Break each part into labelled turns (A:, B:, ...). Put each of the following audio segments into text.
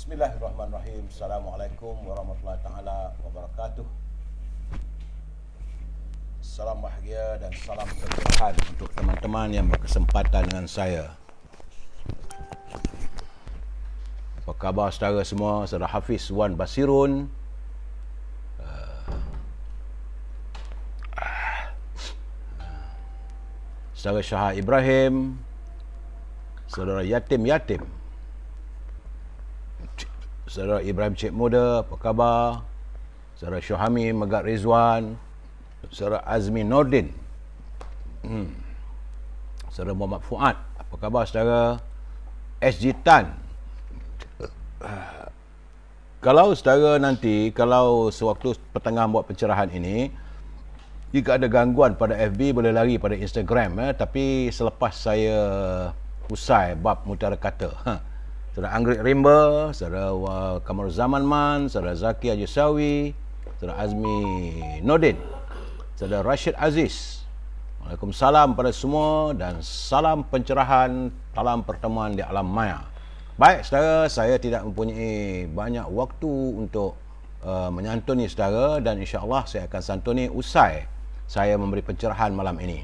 A: Bismillahirrahmanirrahim. Assalamualaikum warahmatullahi taala wabarakatuh. Salam bahagia dan salam pencerahan untuk teman-teman yang berkesempatan dengan saya. Apa khabar saudara semua? Saudara Hafiz Wan Basirun, saudara Syah Ibrahim, saudara Yatim, saudara Ibrahim Cik Muda, apa khabar? Saudara Syuhami Megat Rizwan, saudara Azmi Nordin, saudara Muhammad Fuad, apa khabar saudara? SG Tan. Kalau saudara nanti, kalau sewaktu pertengahan buat pencerahan ini, jika ada gangguan pada FB, boleh lari pada Instagram. Tapi selepas saya usai bab mutiara kata, saudara Anggrek Rimba, saudara Kamarul Zaman Man, saudara Zaki Ajisawi, saudara Azmi Nordin, saudara Rashid Aziz. Waalaikumsalam pada semua dan salam pencerahan dalam pertemuan di alam maya. Baik saudara, saya tidak mempunyai banyak waktu untuk menyantuni saudara dan insya-Allah saya akan santuni usai saya memberi pencerahan malam ini.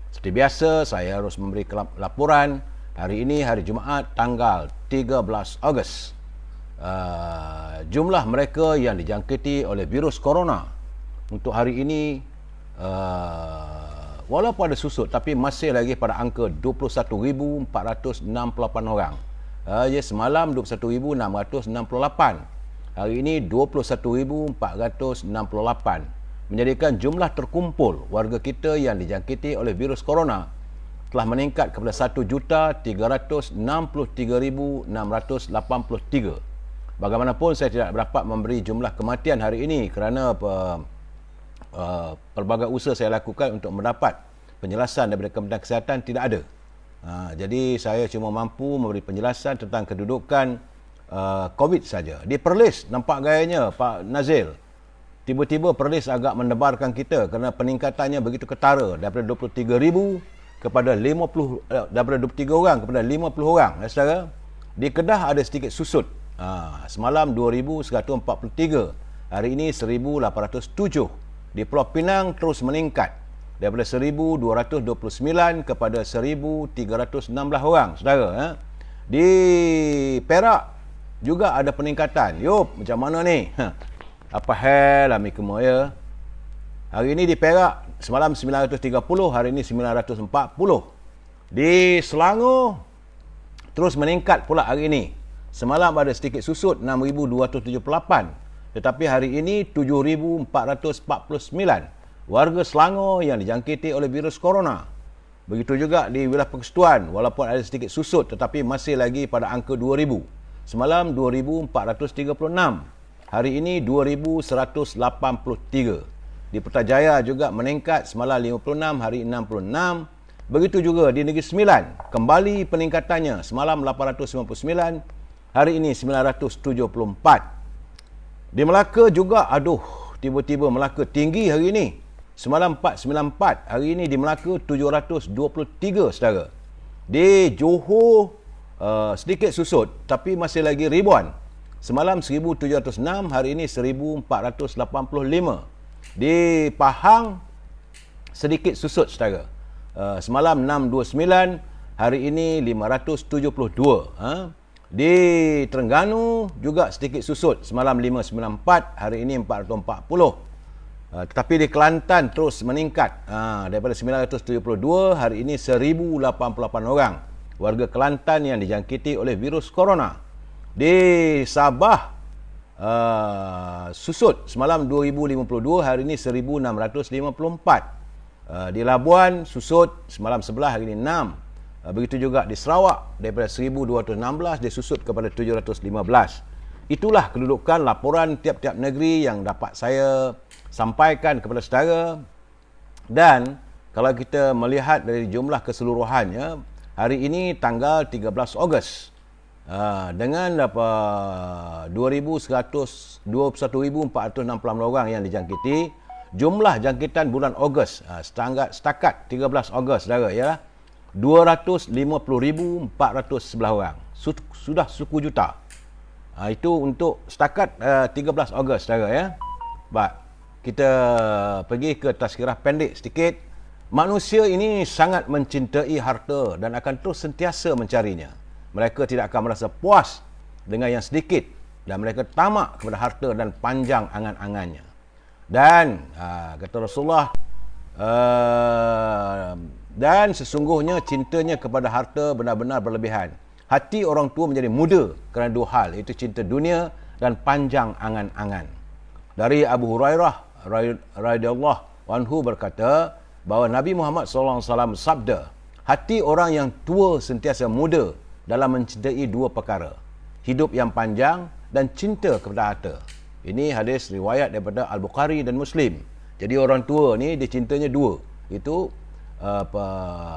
A: Seperti biasa, saya harus memberi laporan. Hari ini hari Jumaat tanggal 13 Ogos. Jumlah mereka yang dijangkiti oleh virus corona untuk hari ini walaupun ada susut tapi masih lagi pada angka 21,468 orang. Semalam 21,668. Hari ini 21,468. Menjadikan jumlah terkumpul warga kita yang dijangkiti oleh virus corona telah meningkat kepada 1,363,683. Bagaimanapun saya tidak dapat memberi jumlah kematian hari ini kerana pelbagai usaha saya lakukan untuk mendapat penjelasan daripada Kementerian Kesihatan tidak ada. Jadi saya cuma mampu memberi penjelasan tentang kedudukan COVID saja. Di Perlis nampak gayanya Pak Nazil. Tiba-tiba Perlis agak mendebarkan kita kerana peningkatannya begitu ketara daripada 23,000 kepada 50, daripada 23 orang kepada 50 orang. Saudara, di Kedah ada sedikit susut. Semalam 2,143. Hari ini 1,807. Di Pulau Pinang terus meningkat daripada 1,229 kepada 1,316 orang. Saudara, di Perak juga ada peningkatan. Yup, macam mana ni? Apa hal amik semua ya? Hari ini di Perak semalam 930, hari ini 940. Di Selangor terus meningkat pula hari ini. Semalam ada sedikit susut 6,278. Tetapi hari ini 7,449 warga Selangor yang dijangkiti oleh virus corona. Begitu juga di wilayah Persekutuan, walaupun ada sedikit susut tetapi masih lagi pada angka 2,000. Semalam 2,436. Hari ini 2,183. Di Putrajaya juga meningkat, semalam 56, hari 66. Begitu juga di Negeri Sembilan, kembali peningkatannya. Semalam 899, hari ini 974. Di Melaka juga, tiba-tiba Melaka tinggi hari ini. Semalam 494, hari ini di Melaka 723, saudara. Di Johor sedikit susut, tapi masih lagi ribuan. Semalam 1,706, hari ini 1,485. Di Pahang sedikit susut saudara. Semalam 629, hari ini 572. Di Terengganu juga sedikit susut. Semalam 594, hari ini 440. Tetapi di Kelantan terus meningkat. Daripada 972, hari ini 1,088 orang warga Kelantan yang dijangkiti oleh virus corona. Di Sabah susut, semalam 2,052, hari ini 1,654. Di Labuan susut, semalam 11, hari ini 6. Begitu juga di Sarawak, daripada 1,216 dia susut kepada 715. Itulah kedudukan laporan tiap-tiap negeri yang dapat saya sampaikan kepada saudara. Dan kalau kita melihat dari jumlah keseluruhannya, hari ini tanggal 13 Ogos, dengan 21,468 orang yang dijangkiti. Jumlah jangkitan bulan Ogos setakat 13 Ogos saudara ialah 250,411 orang. Sudah suku juta. Itu untuk setakat 13 Ogos saudara ya. Baik, kita pergi ke tazkirah pendek sedikit. Manusia ini sangat mencintai harta dan akan terus sentiasa mencarinya. Mereka tidak akan merasa puas dengan yang sedikit dan mereka tamak kepada harta dan panjang angan-angannya. Dan kata Rasulullah, dan sesungguhnya cintanya kepada harta benar-benar berlebihan. Hati orang tua menjadi muda kerana dua hal, iaitu cinta dunia dan panjang angan-angan. Dari Abu Hurairah radhiyallahu anhu berkata bahawa Nabi Muhammad SAW sabda, hati orang yang tua sentiasa muda dalam mencintai dua perkara, hidup yang panjang dan cinta kepada harta. Ini hadis riwayat daripada Al-Bukhari dan Muslim. Jadi orang tua ni dia cintanya dua, itu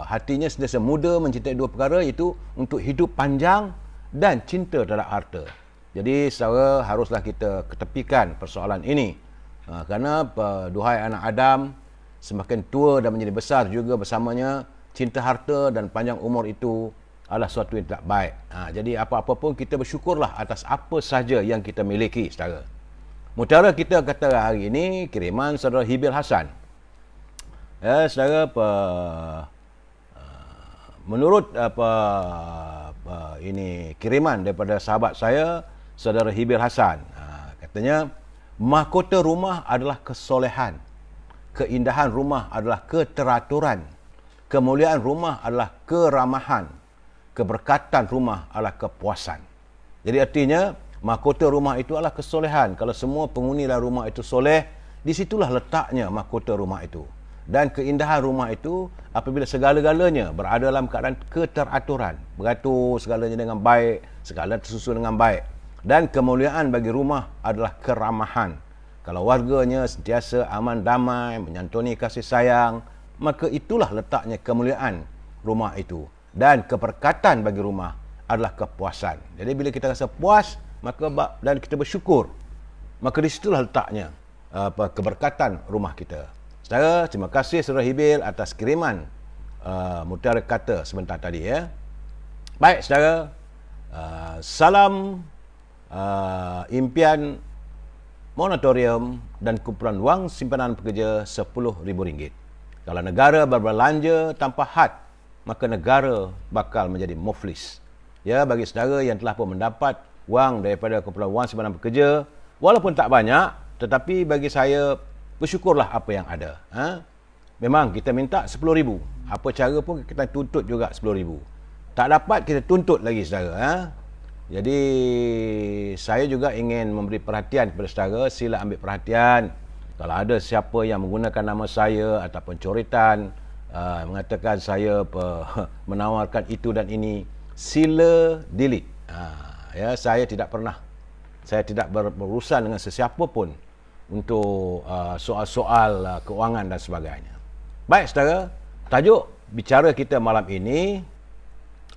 A: hatinya sentiasa muda mencintai dua perkara, itu untuk hidup panjang dan cinta terhadap harta. Jadi saudara, haruslah kita ketepikan persoalan ini, kerana duhai anak Adam, semakin tua dan menjadi besar juga bersamanya, cinta harta dan panjang umur itu adalah sesuatu yang tidak baik. Jadi apa-apa pun kita bersyukurlah atas apa saja yang kita miliki saudara. Mutiara kita kata hari ini kiriman saudara Hibil Hasan. Ya saudara, menurut ini kiriman daripada sahabat saya saudara Hibil Hasan. Katanya mahkota rumah adalah kesolehan, keindahan rumah adalah keteraturan, kemuliaan rumah adalah keramahan, keberkatan rumah adalah kepuasan. Jadi artinya mahkota rumah itu adalah kesolehan. Kalau semua penghuni dalam rumah itu soleh, di situlah letaknya mahkota rumah itu. Dan keindahan rumah itu apabila segala-galanya berada dalam keadaan keteraturan, beratur segalanya dengan baik, segala tersusun dengan baik. Dan kemuliaan bagi rumah adalah keramahan. Kalau warganya sentiasa aman damai, menyantuni kasih sayang, maka itulah letaknya kemuliaan rumah itu. Dan keberkatan bagi rumah adalah kepuasan. Jadi bila kita rasa puas, maka dan kita bersyukur, maka di situlah letaknya keberkatan rumah kita. Saudara, terima kasih Saudara Hibil atas kiriman mutiara kata sebentar tadi ya. Baik saudara, salam impian moratorium dan kumpulan wang simpanan pekerja RM10,000. Kalau negara berbelanja tanpa had, maka negara bakal menjadi muflis. Ya, bagi saudara yang telah pun mendapat wang daripada kumpulan wang simpanan pekerja, walaupun tak banyak, tetapi bagi saya bersyukurlah apa yang ada. Memang kita minta RM10,000. Apa cara pun kita tuntut juga RM10,000. Tak dapat, kita tuntut lagi saudara. Jadi saya juga ingin memberi perhatian kepada saudara, sila ambil perhatian. Kalau ada siapa yang menggunakan nama saya ataupun coretan, mengatakan saya menawarkan itu dan ini, sila delete. Ya, saya tidak berurusan dengan sesiapa pun untuk soal-soal keuangan dan sebagainya. Baik saudara, tajuk bicara kita malam ini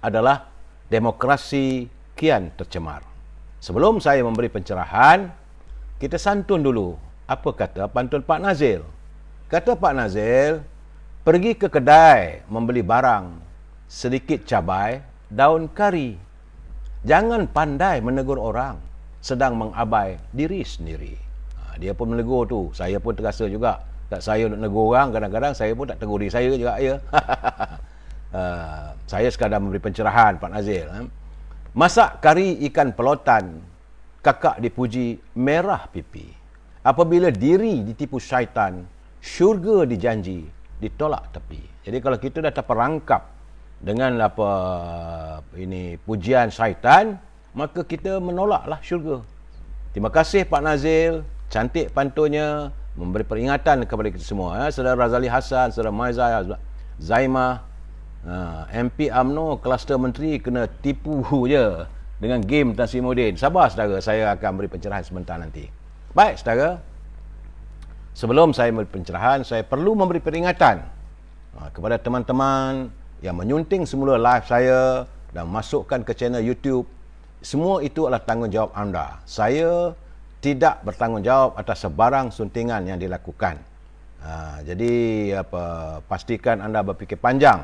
A: adalah demokrasi kian tercemar. Sebelum saya memberi pencerahan, kita santun dulu apa kata pantun Pak Nazil. Kata Pak Nazil, pergi ke kedai membeli barang, sedikit cabai, daun kari. Jangan pandai menegur orang sedang mengabai diri sendiri. Dia pun menegur tu. Saya pun terasa juga. Tak saya nak negur orang, kadang-kadang saya pun tak tegur diri saya juga ya. Saya sekadar memberi pencerahan Pak Nazil. Masak kari ikan pelotan, kakak dipuji merah pipi. Apabila diri ditipu syaitan, syurga dijanji ditolak tepi. Jadi kalau kita dah terperangkap dengan pujian syaitan, maka kita menolaklah syurga. Terima kasih Pak Nazil, cantik pantunnya, memberi peringatan kepada kita semua. Saudara Razali Hassan, Saudara Maizah Zaimah, MP UMNO kluster menteri kena tipu je dengan game Tan Sri Muhyiddin. Sabar saudara, saya akan beri pencerahan sebentar nanti. Baik saudara, sebelum saya memberi pencerahan, saya perlu memberi peringatan kepada teman-teman yang menyunting semula live saya dan masukkan ke channel YouTube. Semua itu adalah tanggungjawab anda. Saya tidak bertanggungjawab atas sebarang suntingan yang dilakukan. Jadi pastikan anda berfikir panjang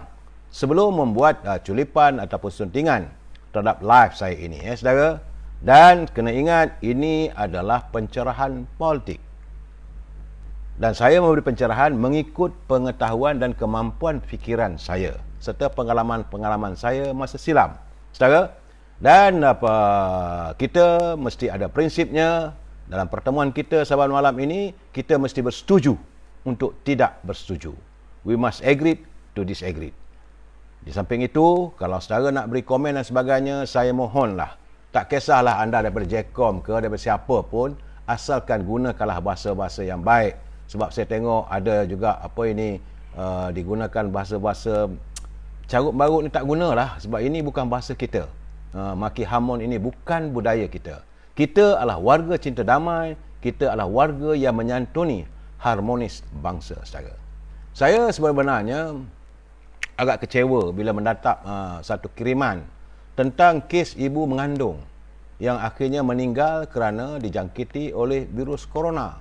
A: sebelum membuat culipan ataupun suntingan terhadap live saya ini ya saudara. Dan kena ingat, ini adalah pencerahan politik. Dan saya memberi pencerahan mengikut pengetahuan dan kemampuan fikiran saya serta pengalaman-pengalaman saya masa silam. Saudara, dan kita mesti ada prinsipnya. Dalam pertemuan kita sahabat malam ini, kita mesti bersetuju untuk tidak bersetuju. We must agree to disagree. Di samping itu, kalau saudara nak beri komen dan sebagainya, saya mohonlah, tak kisahlah anda daripada Jcom ke daripada siapa pun, asalkan gunakanlah bahasa-bahasa yang baik. Sebab saya tengok ada juga digunakan bahasa-bahasa carut barut ni, tak gunalah, sebab ini bukan bahasa kita. Maki hamun ini bukan budaya kita. Kita adalah warga cinta damai, kita adalah warga yang menyantuni harmonis bangsa saudara. Saya sebenarnya agak kecewa bila mendapat satu kiriman tentang kes ibu mengandung yang akhirnya meninggal kerana dijangkiti oleh virus corona.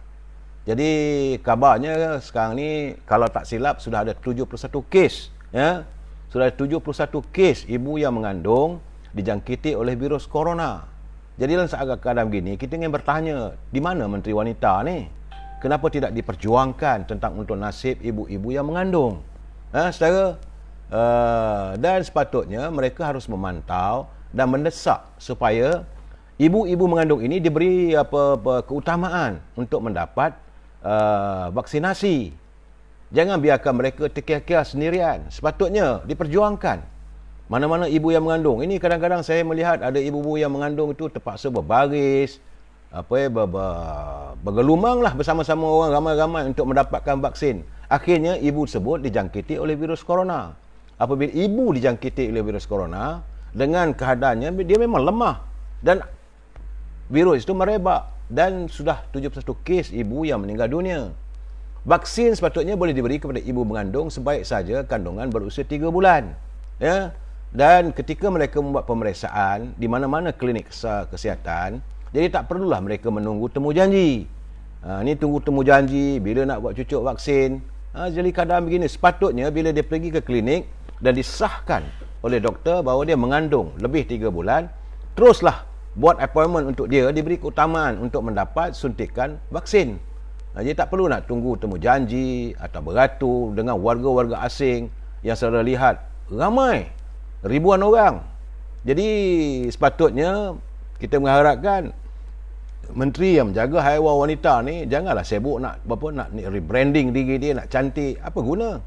A: Jadi kabarnya sekarang ni kalau tak silap sudah ada 71 kes, ya. Sudah ada 71 kes ibu yang mengandung dijangkiti oleh virus corona. Jadi dalam keadaan begini, kita ingin bertanya, di mana Menteri Wanita ni? Kenapa tidak diperjuangkan tentang untuk nasib ibu-ibu yang mengandung? Saudara, dan sepatutnya mereka harus memantau dan mendesak supaya ibu-ibu mengandung ini diberi keutamaan untuk mendapat vaksinasi. Jangan biarkan mereka terkiar-kiar sendirian. Sepatutnya diperjuangkan. Mana-mana ibu yang mengandung. Ini kadang-kadang saya melihat ada ibu-ibu yang mengandung itu terpaksa berbaris, bergelumanglah bersama-sama orang ramai-ramai untuk mendapatkan vaksin. Akhirnya ibu tersebut dijangkiti oleh virus corona. Apabila ibu dijangkiti oleh virus corona, dengan keadaannya dia memang lemah dan virus itu merebak dan sudah 71 kes ibu yang meninggal dunia. Vaksin sepatutnya boleh diberi kepada ibu mengandung sebaik saja kandungan berusia 3 bulan. Ya. Dan ketika mereka membuat pemeriksaan di mana-mana klinik kesihatan, jadi tak perlulah mereka menunggu temu janji. Ni tunggu temu janji bila nak buat cucuk vaksin. Jadi keadaan begini, sepatutnya bila dia pergi ke klinik dan disahkan oleh doktor bahawa dia mengandung lebih 3 bulan, teruslah buat appointment untuk dia, diberi keutamaan untuk mendapat suntikan vaksin. Jadi tak perlu nak tunggu temu janji atau beratur dengan warga-warga asing yang saudara lihat ramai, ribuan orang. Jadi sepatutnya kita mengharapkan menteri yang menjaga haiwan wanita ni janganlah sibuk nak rebranding diri dia, nak cantik. Apa guna?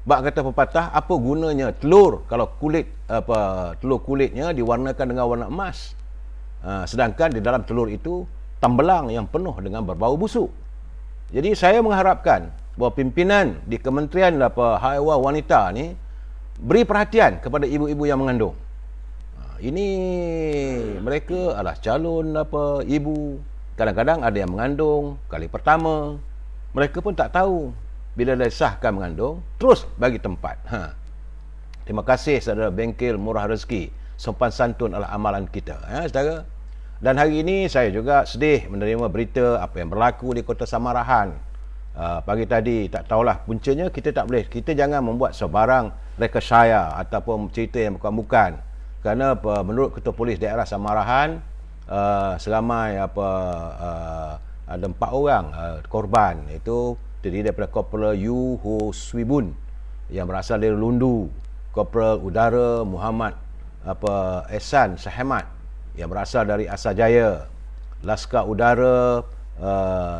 A: Bak kata pepatah, apa gunanya telur kalau telur kulitnya diwarnakan dengan warna emas, sedangkan di dalam telur itu tambelang yang penuh dengan berbau busuk. Jadi saya mengharapkan bahawa pimpinan di Kementerian Haiwan Wanita ni beri perhatian kepada ibu-ibu yang mengandung. Ini mereka adalah calon ibu. Kadang-kadang ada yang mengandung kali pertama, mereka pun tak tahu. Bila dah disahkan mengandung, terus bagi tempat. Terima kasih saudara bengkel murah rezeki. Sopan santun adalah amalan kita, saudara. Dan hari ini saya juga sedih menerima berita apa yang berlaku di Kota Samarahan pagi tadi. Tak tahulah puncanya, kita tak boleh. Kita jangan membuat sebarang rekayasa ataupun cerita yang bukan-bukan. Kerana menurut Ketua Polis Daerah Samarahan, seramai ada 4 orang korban, iaitu terdiri daripada Korporal Yu Ho Swibun yang berasal dari Lundu, Korporal Udara Muhammad Ehsan Sahemat yang berasal dari Asajaya, Laskar Udara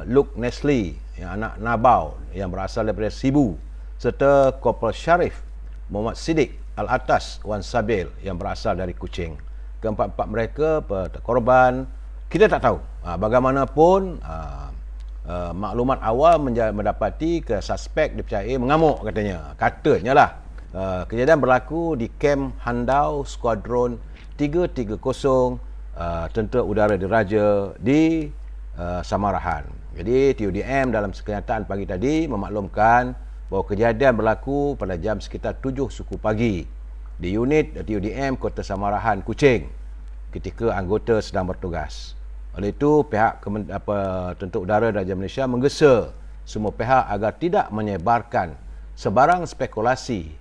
A: Luke Nesli yang anak Nabau yang berasal daripada Sibu, serta Korporal Syarif Muhammad Siddiq Al-Atas Wan Sabil yang berasal dari Kuching. Keempat-empat mereka korban kita tak tahu. Bagaimanapun maklumat awal mendapati ke suspek dipercayai mengamuk katanya lah. Kejadian berlaku di Kem Handau Skuadron 330 Tentera Udara Diraja di Samarahan. Jadi TUDM dalam kenyataan pagi tadi memaklumkan bahawa kejadian berlaku pada jam sekitar 7 suku pagi di unit TUDM Kota Samarahan, Kuching, ketika anggota sedang bertugas. Oleh itu, pihak Tentera Udara Diraja Malaysia menggesa semua pihak agar tidak menyebarkan sebarang spekulasi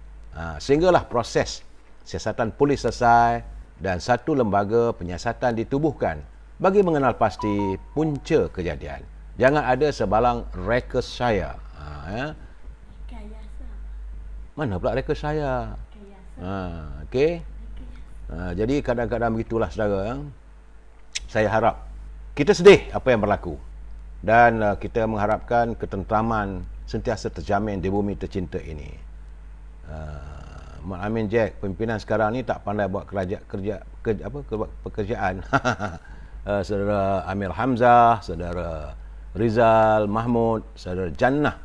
A: sehinggalah proses siasatan polis selesai dan satu lembaga penyiasatan ditubuhkan bagi mengenal pasti punca kejadian. Jangan ada sebalang reka saya. Mana pula reka saya? Okey. Jadi kadang-kadang begitulah saudara. Saya harap kita sedih apa yang berlaku dan kita mengharapkan ketenteraman sentiasa terjamin di bumi tercinta ini. Mak Amin Jack, pimpinan sekarang ni tak pandai buat pekerjaan. Saudara Amir Hamzah, saudara Rizal Mahmud, saudara Jannah.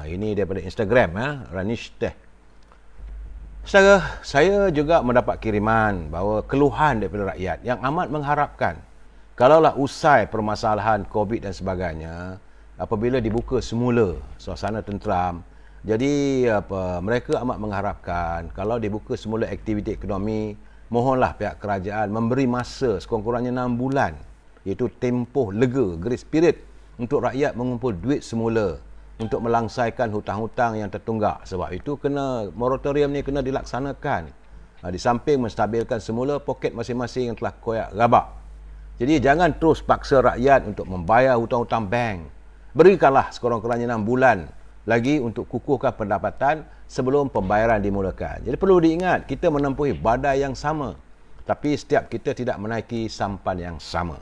A: Ini daripada Instagram, Ranish Teh. Saudara, saya juga mendapat kiriman bahawa keluhan daripada rakyat yang amat mengharapkan kalaulah usai permasalahan COVID dan sebagainya, apabila dibuka semula suasana tenteram, jadi mereka amat mengharapkan kalau dibuka semula aktiviti ekonomi, mohonlah pihak kerajaan memberi masa sekurang-kurangnya 6 bulan, iaitu tempoh lega, grace period untuk rakyat mengumpul duit semula untuk melangsaikan hutang-hutang yang tertunggak. Sebab itu moratorium ni kena dilaksanakan. Di samping menstabilkan semula poket masing-masing yang telah koyak rabak. Jadi jangan terus paksa rakyat untuk membayar hutang-hutang bank. Berikanlah sekurang-kurangnya 6 bulan lagi untuk kukuhkan pendapatan sebelum pembayaran dimulakan. Jadi perlu diingat, kita menempuhi badai yang sama, tapi setiap kita tidak menaiki sampan yang sama.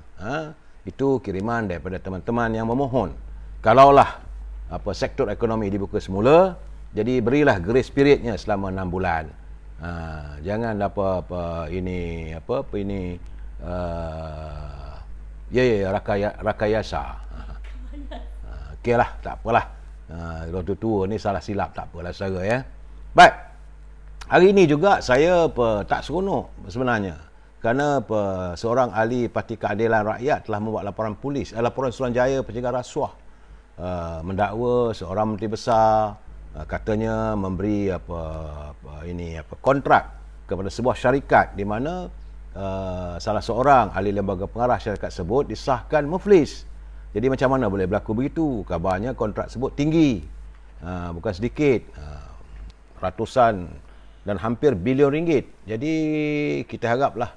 A: Itu kiriman daripada teman-teman yang memohon. Kalaulah sektor ekonomi dibuka semula, jadi berilah grace periodnya selama 6 bulan. Jangan rakayasa. Okeylah, tak apalah. Waktu tua ni salah silap, tak apalah saudara ya. Baik. Hari ini juga saya tak seronok sebenarnya. Kerana seorang ahli Parti Keadilan Rakyat telah membuat laporan polis, laporan Suruhanjaya pencegahan rasuah. Mendakwa seorang menteri besar, katanya memberi kontrak kepada sebuah syarikat di mana salah seorang ahli lembaga pengarah syarikat tersebut disahkan muflis. Jadi macam mana boleh berlaku begitu? Kabarnya kontrak tersebut tinggi, bukan sedikit, ratusan dan hampir bilion ringgit. Jadi kita haraplah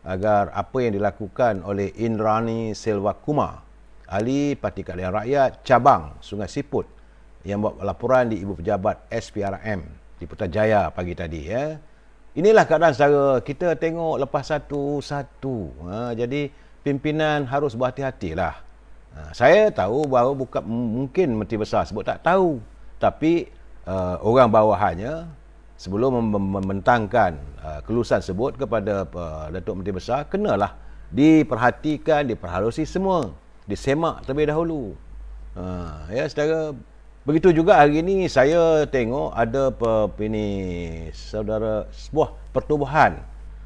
A: agar apa yang dilakukan oleh Indrani Selvakumar, ahli Parti Keadilan Rakyat cabang Sungai Siput, yang buat laporan di Ibu Pejabat SPRM di Putrajaya pagi tadi ya. Inilah keadaan saudara, kita tengok lepas satu-satu. Jadi pimpinan harus berhati-hatilah. Saya tahu bahawa mungkin Menteri Besar sebut tak tahu, tapi orang bawahannya sebelum membentangkan kelulusan sebut kepada Datuk Menteri Besar, kenalah diperhatikan, diperhalusi semua, disemak terlebih dahulu. Ya saudara, begitu juga hari ini saya tengok ada sebuah pertubuhan.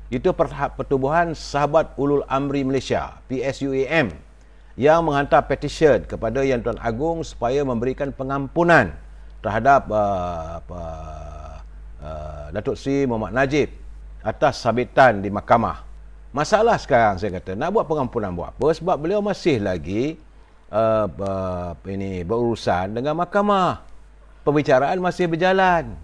A: Itu Pertubuhan Sahabat Ulul Amri Malaysia, PSUAM, yang menghantar petisyen kepada Yang Tuan Agong supaya memberikan pengampunan terhadap Datuk Seri Muhammad Najib atas sabitan di mahkamah. Masalah sekarang saya kata, nak buat pengampunan buat apa? Sebab beliau masih lagi berurusan dengan mahkamah. Pembicaraan masih berjalan.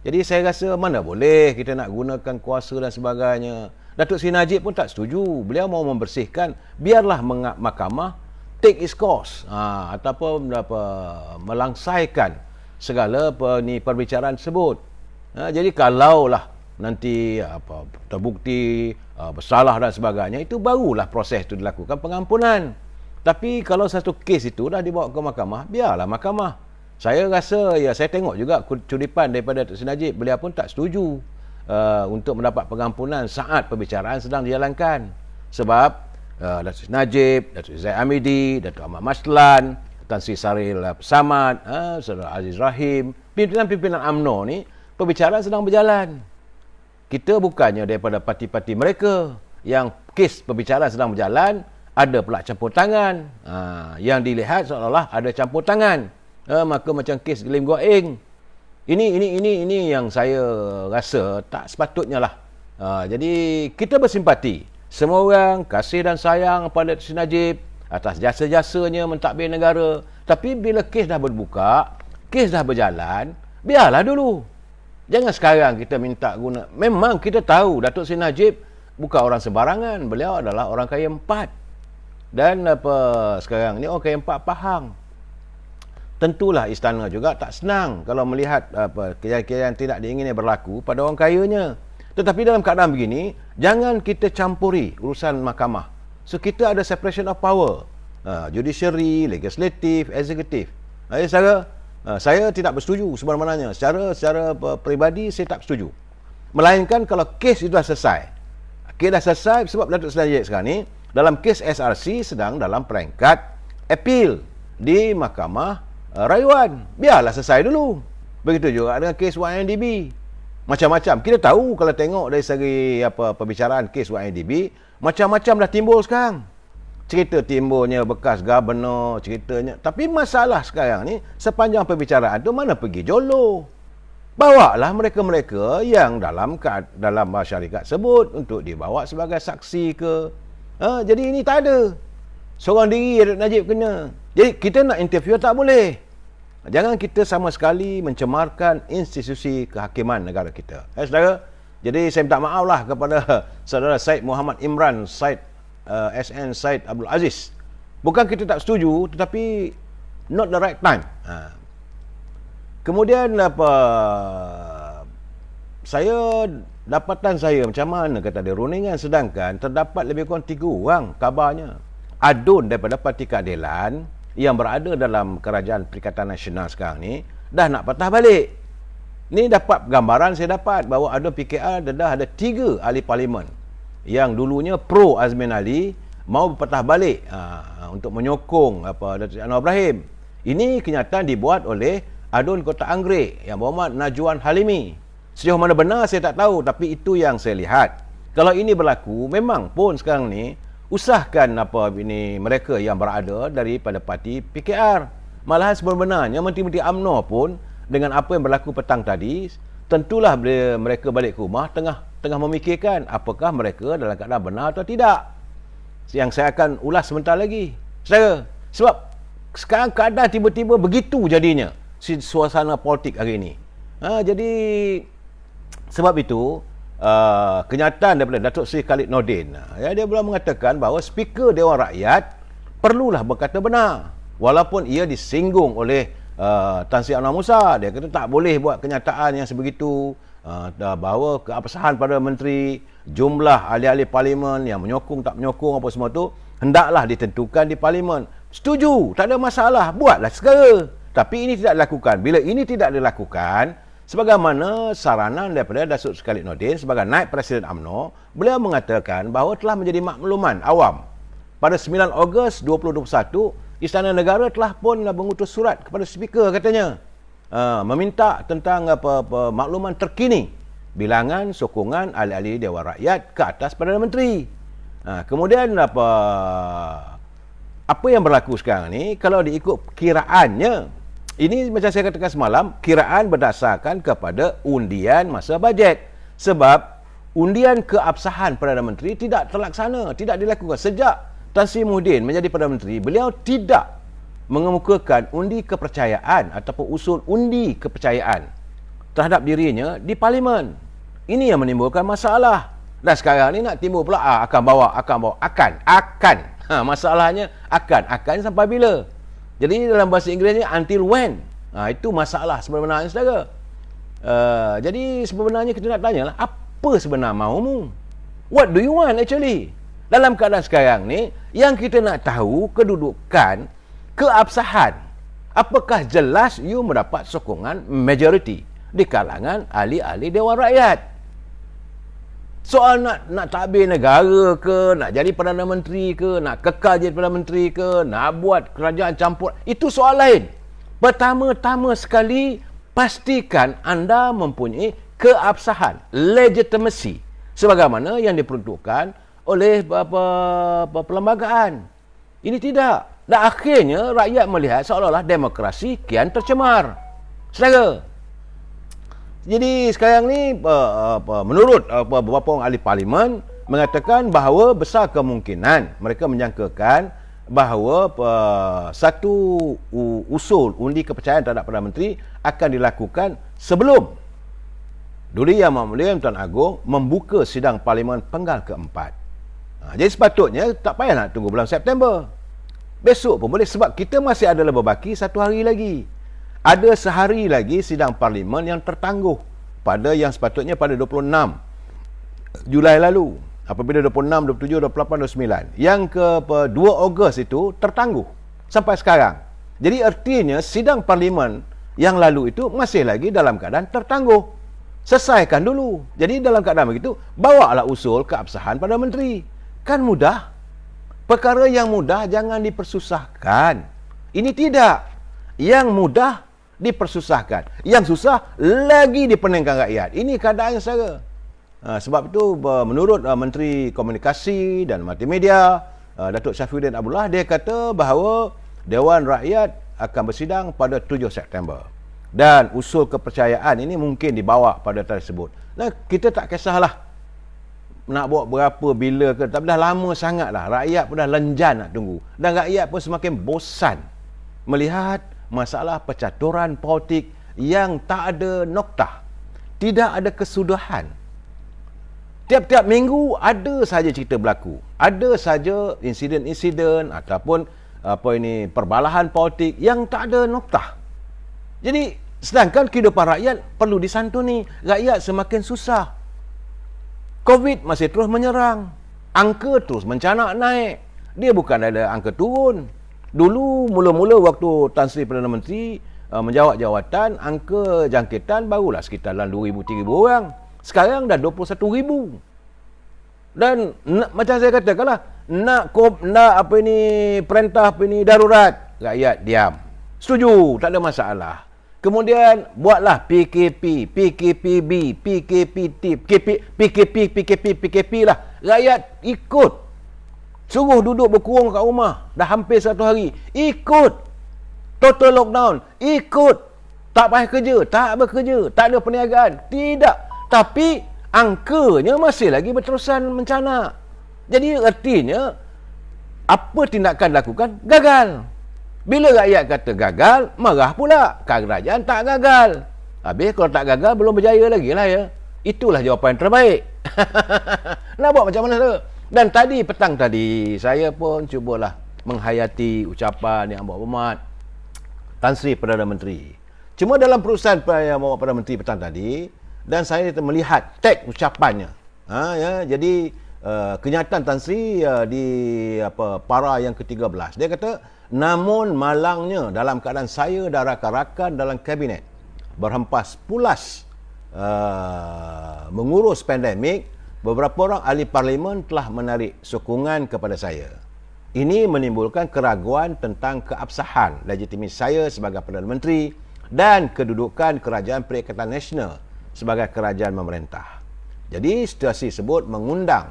A: Jadi saya rasa mana boleh kita nak gunakan kuasa dan sebagainya. Datuk Seri Najib pun tak setuju. Beliau mau membersihkan, biarlah mahkamah take its course, ataupun melangsaikan segala perbicaraan tersebut. Jadi kalaulah nanti terbukti bersalah dan sebagainya, itu barulah proses itu dilakukan pengampunan. Tapi kalau satu kes itu dah dibawa ke mahkamah, biarlah mahkamah. Saya rasa, saya tengok juga curipan daripada Datuk Seri Najib, beliau pun tak setuju untuk mendapat pengampunan saat perbicaraan sedang dijalankan. Sebab Datuk Seri Najib, Datuk Seri Zaid Amidi, Datuk Ahmad Maslan, Tan Sri Saril Samad, Saudara Aziz Rahim, pimpinan-pimpinan UMNO ni, perbicaraan sedang berjalan. Kita bukannya daripada parti-parti mereka yang kes perbicaraan sedang berjalan, ada pula campur tangan. Yang dilihat seolah-olah ada campur tangan. Maka macam kes Lim Guok Eng. Ini yang saya rasa tak sepatutnya lah. Jadi kita bersimpati. Semua orang kasih dan sayang pada Datuk Seri Najib atas jasa-jasanya mentadbir negara. Tapi bila kes dah berbuka, kes dah berjalan, biarlah dulu. Jangan sekarang kita minta guna. Memang kita tahu Datuk Seri Najib bukan orang sembarangan. Beliau adalah orang kaya 4. Dan sekarang ni orang kaya 4 Pahang. Tentulah istana juga tak senang kalau melihat kejadian tidak diingini berlaku pada orang kayanya. Tetapi dalam keadaan begini, jangan kita campuri urusan mahkamah. So kita ada separation of power. Judiciary, legislative, executive. Saya tidak bersetuju sebenarnya. Secara peribadi saya tak bersetuju. Melainkan kalau kes itu dah selesai. Kes dah selesai sebab Datuk Seri Najib sekarang ni dalam kes SRC sedang dalam peringkat appeal di Mahkamah Rayuan. Biarlah selesai dulu. Begitu juga dengan kes YNDB. Macam-macam. Kita tahu kalau tengok dari segi pembicaraan kes YNDB, macam-macam dah timbul sekarang. Cerita timbulnya bekas governor, ceritanya. Tapi masalah sekarang ni, sepanjang pembicaraan tu mana pergi Jolo. Bawalah mereka-mereka yang dalam syarikat sebut untuk dibawa sebagai saksi ke. Jadi ini tak ada. Seorang diri Datuk Najib kena. Jadi kita nak interview tak boleh. Jangan kita sama sekali mencemarkan institusi kehakiman negara kita. Saudara, jadi saya minta maaf lah kepada saudara Syed Muhammad Imran, Syed SN Syed Abdul Aziz. Bukan kita tak setuju, tetapi not the right time. Kemudian dapatan saya macam mana kata dia runingan, sedangkan terdapat lebih kurang 3 orang kabarnya adun daripada Parti Keadilan yang berada dalam Kerajaan Perikatan Nasional sekarang ni dah nak patah balik. Ni dapat gambaran saya dapat bahawa adun PKR dah ada 3 ahli parlimen yang dulunya pro Azmin Ali mau berpatah balik untuk menyokong Datuk Anwar Ibrahim. Ini kenyataan dibuat oleh adun Kota Anggrek yang berhormat Najwan Halimi. Sejauh mana benar saya tak tahu, tapi itu yang saya lihat. Kalau ini berlaku, memang pun sekarang ni usahkan mereka yang berada daripada parti PKR. Malahan sebenarnya Menteri-Menteri UMNO pun dengan apa yang berlaku petang tadi, tentulah mereka balik ke rumah tengah memikirkan apakah mereka dalam keadaan benar atau tidak. Yang saya akan ulas sebentar lagi. Saudara, sebab sekarang keadaan tiba-tiba begitu jadinya suasana politik hari ini. Jadi sebab itu kenyataan daripada Datuk Seri Khalid Nordin, dia belum mengatakan bahawa Speaker Dewan Rakyat perlulah berkata benar walaupun ia disinggung oleh Tan Sri Anwar Musa. Dia kata tak boleh buat kenyataan yang sebegitu, bahawa keabsahan pada menteri, jumlah ahli-ahli parlimen yang menyokong tak menyokong apa semua tu hendaklah ditentukan di parlimen. Setuju, tak ada masalah, buatlah segera. Tapi ini tidak dilakukan. Bila ini tidak dilakukan, sebagaimana saranan daripada Datuk Seri Khalid Nordin sebagai Naib Presiden UMNO, beliau mengatakan bahawa telah menjadi makluman awam. Pada 9 Ogos 2021, Istana Negara telah pun mengutus surat kepada Speaker katanya, meminta tentang makluman terkini bilangan sokongan ahli-ahli Dewan Rakyat ke atas Perdana Menteri. Kemudian apa yang berlaku sekarang ni, kalau diikut kiraannya, ini macam saya katakan semalam, kiraan berdasarkan kepada undian masa bajet. Sebab undian keabsahan Perdana Menteri tidak terlaksana, tidak dilakukan. Sejak Tan Sri Muhyiddin menjadi Perdana Menteri, beliau tidak mengemukakan undi kepercayaan ataupun usul undi kepercayaan terhadap dirinya di Parlimen. Ini yang menimbulkan masalah. Dan sekarang ni nak timbul pula akan. Masalahnya akan sampai bila? Jadi dalam bahasa Inggerisnya until when? Itu masalah sebenarnya, saudara. Jadi sebenarnya kita nak tanya lah, apa sebenarnya maumu? What do you want actually? Dalam keadaan sekarang ni, yang kita nak tahu kedudukan, keabsahan. Apakah jelas you mendapat sokongan majoriti di kalangan ahli-ahli Dewan Rakyat? Soal nak tabir negara ke, nak jadi Perdana Menteri ke, nak kekal jadi Perdana Menteri ke, nak buat kerajaan campur, itu soal lain. Pertama-tama sekali, pastikan anda mempunyai keabsahan, legitimacy, sebagaimana yang diperuntukkan oleh perlembagaan. Ini tidak. Dan akhirnya rakyat melihat seolah-olah demokrasi kian tercemar. Saudara, jadi sekarang ni menurut beberapa orang ahli parlimen mengatakan bahawa besar kemungkinan mereka menyangkakan bahawa satu usul undi kepercayaan terhadap Perdana Menteri akan dilakukan sebelum Duli Yang Mulia Tuan Agong membuka sidang Parlimen Penggal keempat. Jadi sepatutnya tak payah nak tunggu bulan September. Besok pun boleh, sebab kita masih ada berbaki 1 hari lagi. Ada sehari lagi sidang Parlimen yang tertangguh pada yang sepatutnya pada 26 Julai lalu. Apabila 26, 27, 28, 29. Yang ke 2 Ogos itu tertangguh sampai sekarang. Jadi artinya sidang Parlimen yang lalu itu masih lagi dalam keadaan tertangguh. Selesaikan dulu. Jadi dalam keadaan begitu, bawalah usul keabsahan pada menteri. Kan mudah. Perkara yang mudah jangan dipersusahkan. Ini tidak. Yang mudah dipersusahkan. Yang susah lagi dipeningkan rakyat. Ini keadaan yang saya. Sebab itu menurut Menteri Komunikasi dan Multimedia, Datuk Syafiuddin Abdullah, dia kata bahawa Dewan Rakyat akan bersidang pada 7 September. Dan usul kepercayaan ini mungkin dibawa pada tersebut. Nah, kita tak kisahlah nak buat berapa bila ke, tapi dah lama sangat lah. Rakyat pun dah lenjan nak tunggu. Dan rakyat pun semakin bosan melihat masalah percaturan politik yang tak ada noktah. Tidak ada kesudahan. Tiap-tiap minggu ada saja cerita berlaku. Ada saja insiden-insiden ataupun perbalahan politik yang tak ada noktah. Jadi sedangkan kehidupan rakyat perlu disantuni. Rakyat semakin susah. COVID masih terus menyerang. Angka terus mencanak naik. Dia bukan ada angka turun. Dulu mula-mula waktu Tan Sri Perdana Menteri menjawat jawatan, angka jangkitan barulah sekitar 2,000-3,000 orang. Sekarang dah 21,000. Dan macam saya katakanlah, nak perintah darurat, rakyat diam. Setuju, tak ada masalah. Kemudian buatlah PKP, PKPB, PKPT, PKP lah. Rakyat ikut. Suruh duduk berkurung kat rumah. Dah hampir 1 hari. Ikut. Total lockdown. Ikut. Tak payah kerja. Tak bekerja. Tak ada perniagaan. Tidak. Tapi angkanya masih lagi berterusan mencanak. Jadi artinya apa tindakan dilakukan? Gagal. Bila rakyat kata gagal, marah pula. Kerajaan tak gagal. Habis kalau tak gagal, belum berjaya lagi lah ya. Itulah jawapan yang terbaik. Nak buat macam mana tu? Dan tadi, petang tadi, saya pun cubalah menghayati ucapan Yang Berhormat Tan Sri Perdana Menteri. Cuma dalam perusahaan Yang Berhormat Perdana Menteri petang tadi, dan saya melihat teks ucapannya. Jadi kenyataan Tan Sri di para yang ke-13. Dia kata, namun malangnya dalam keadaan saya dan rakan-rakan dalam kabinet berhempas pulas mengurus pandemik, beberapa orang ahli parlimen telah menarik sokongan kepada saya. Ini menimbulkan keraguan tentang keabsahan legitimasi saya sebagai Perdana Menteri dan kedudukan Kerajaan Perikatan Nasional sebagai kerajaan memerintah. Jadi situasi tersebut mengundang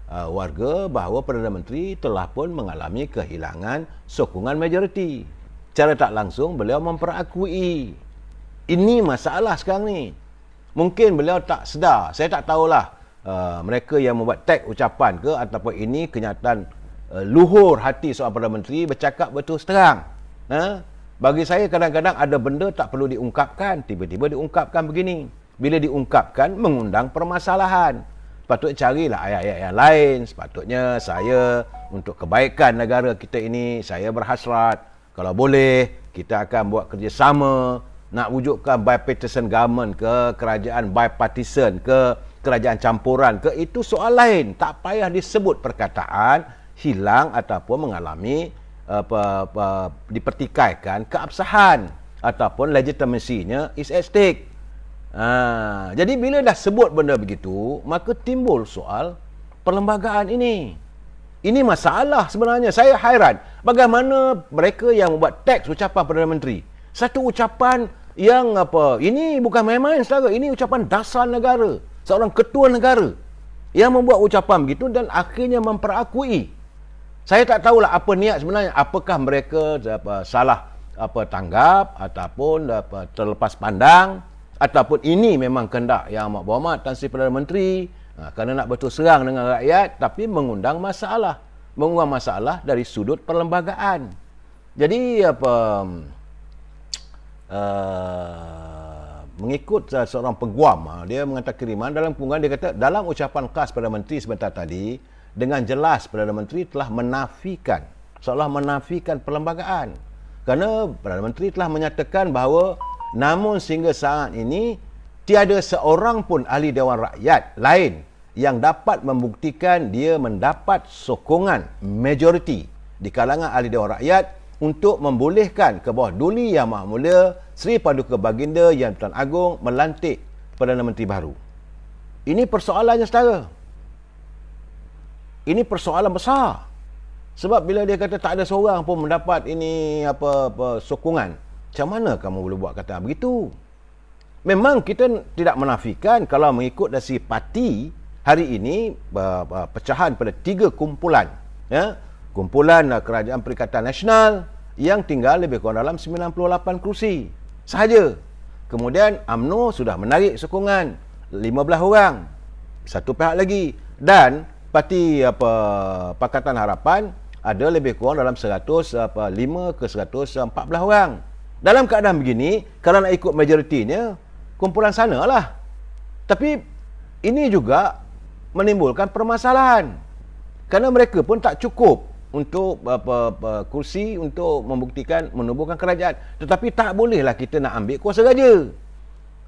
A: warga bahawa Perdana Menteri telah pun mengalami kehilangan sokongan majoriti. Secara tak langsung beliau memperakui. Ini masalah sekarang ni. Mungkin beliau tak sedar. Saya tak tahulah mereka yang membuat teks ucapan ke ataupun ini kenyataan luhur hati seorang Perdana Menteri bercakap betul terang. Bagi saya kadang-kadang ada benda tak perlu diungkapkan, tiba-tiba diungkapkan begini. Bila diungkapkan mengundang permasalahan. Sepatutnya carilah ayat-ayat yang lain. Sepatutnya saya untuk kebaikan negara kita ini, saya berhasrat kalau boleh kita akan buat kerjasama nak wujudkan bipartisan government ke, kerajaan bipartisan ke, kerajaan campuran ke, itu soal lain. Tak payah disebut perkataan hilang ataupun mengalami dipertikaikan keabsahan ataupun legitimasinya is at stake. Jadi bila dah sebut benda begitu, maka timbul soal perlembagaan ini. Ini masalah sebenarnya. Saya hairan bagaimana mereka yang membuat teks ucapan Perdana Menteri. Satu ucapan yang ini bukan main-main saudara, ini ucapan dasar negara. Seorang ketua negara yang membuat ucapan begitu dan akhirnya memperakui. Saya tak tahulah apa niat sebenarnya. Apakah mereka salah tanggap ataupun terlepas pandang, ataupun ini memang kehendak Yang Amat Berhormat Tan Sri Perdana Menteri kerana nak betul serang dengan rakyat, tapi mengundang masalah dari sudut perlembagaan. Jadi mengikut seorang peguam, dia mengatakan kiriman dalam pengumuman, dia kata dalam ucapan khas Perdana Menteri sebentar tadi, dengan jelas Perdana Menteri telah menafikan, seolah menafikan perlembagaan. Kerana Perdana Menteri telah menyatakan bahawa namun sehingga saat ini tiada seorang pun ahli Dewan Rakyat lain yang dapat membuktikan dia mendapat sokongan majoriti di kalangan ahli Dewan Rakyat untuk membolehkan ke bawah Duli Yang Maha Mulia Seri Paduka Baginda Yang Tuan Agong melantik Perdana Menteri baru. Ini persoalannya saudara. Ini persoalan besar. Sebab bila dia kata tak ada seorang pun mendapat ini apa sokongan, macam mana kamu boleh buat kata begitu? Memang kita tidak menafikan kalau mengikut dari parti hari ini pecahan pada 3 kumpulan, ya. Kumpulan Kerajaan Perikatan Nasional yang tinggal lebih kurang dalam 98 kerusi sahaja. Kemudian UMNO sudah menarik sokongan 15 orang, satu pihak lagi, dan parti Pakatan Harapan ada lebih kurang dalam 105 ke 114 orang. Dalam keadaan begini, kalau nak ikut majoritinya, kumpulan sana lah. Tapi ini juga menimbulkan permasalahan. Kerana mereka pun tak cukup untuk kursi untuk membuktikan menubuhkan kerajaan. Tetapi tak bolehlah kita nak ambil kuasa raja.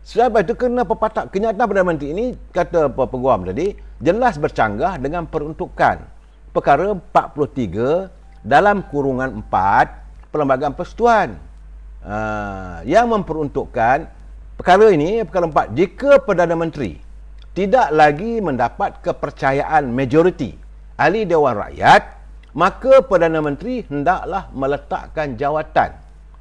A: Sebab itu kena pepatak kenyataan Perdana Menteri ini, kata peguam tadi, jelas bercanggah dengan peruntukan perkara 43 dalam kurungan 4 Perlembagaan Persekutuan yang memperuntukkan perkara ini, perkara 4, jika Perdana Menteri tidak lagi mendapat kepercayaan majoriti ahli Dewan Rakyat, maka Perdana Menteri hendaklah meletakkan jawatan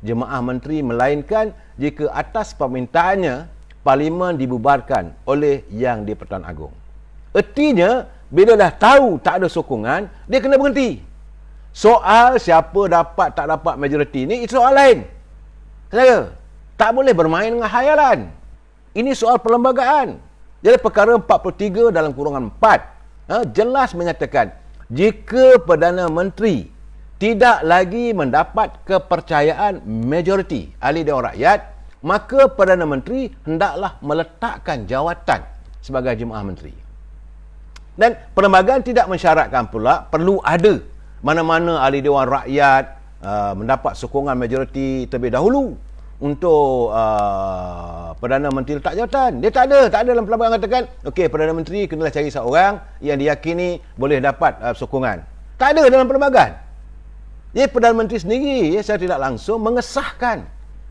A: Jemaah Menteri, melainkan jika atas permintaannya Parlimen dibubarkan oleh Yang di-Pertuan Agong. Ertinya, bila dah tahu tak ada sokongan, dia kena berhenti. Soal siapa dapat tak dapat majoriti ni, itu soal lain. Saudara, tak boleh bermain dengan khayalan. Ini soal perlembagaan. Jadi perkara 43 dalam kurungan 4 jelas menyatakan, jika Perdana Menteri tidak lagi mendapat kepercayaan majoriti ahli Dewan Rakyat, maka Perdana Menteri hendaklah meletakkan jawatan sebagai Jemaah Menteri. Dan perlembagaan tidak mensyaratkan pula perlu ada mana-mana ahli Dewan Rakyat mendapat sokongan majoriti terlebih dahulu untuk Perdana Menteri letak jawatan. Dia tak ada dalam perlembagaan katakan, okey, Perdana Menteri kenalah cari seorang yang diyakini boleh dapat sokongan. Tak ada dalam perlembagaan. Jadi Perdana Menteri sendiri secara tidak langsung mengesahkan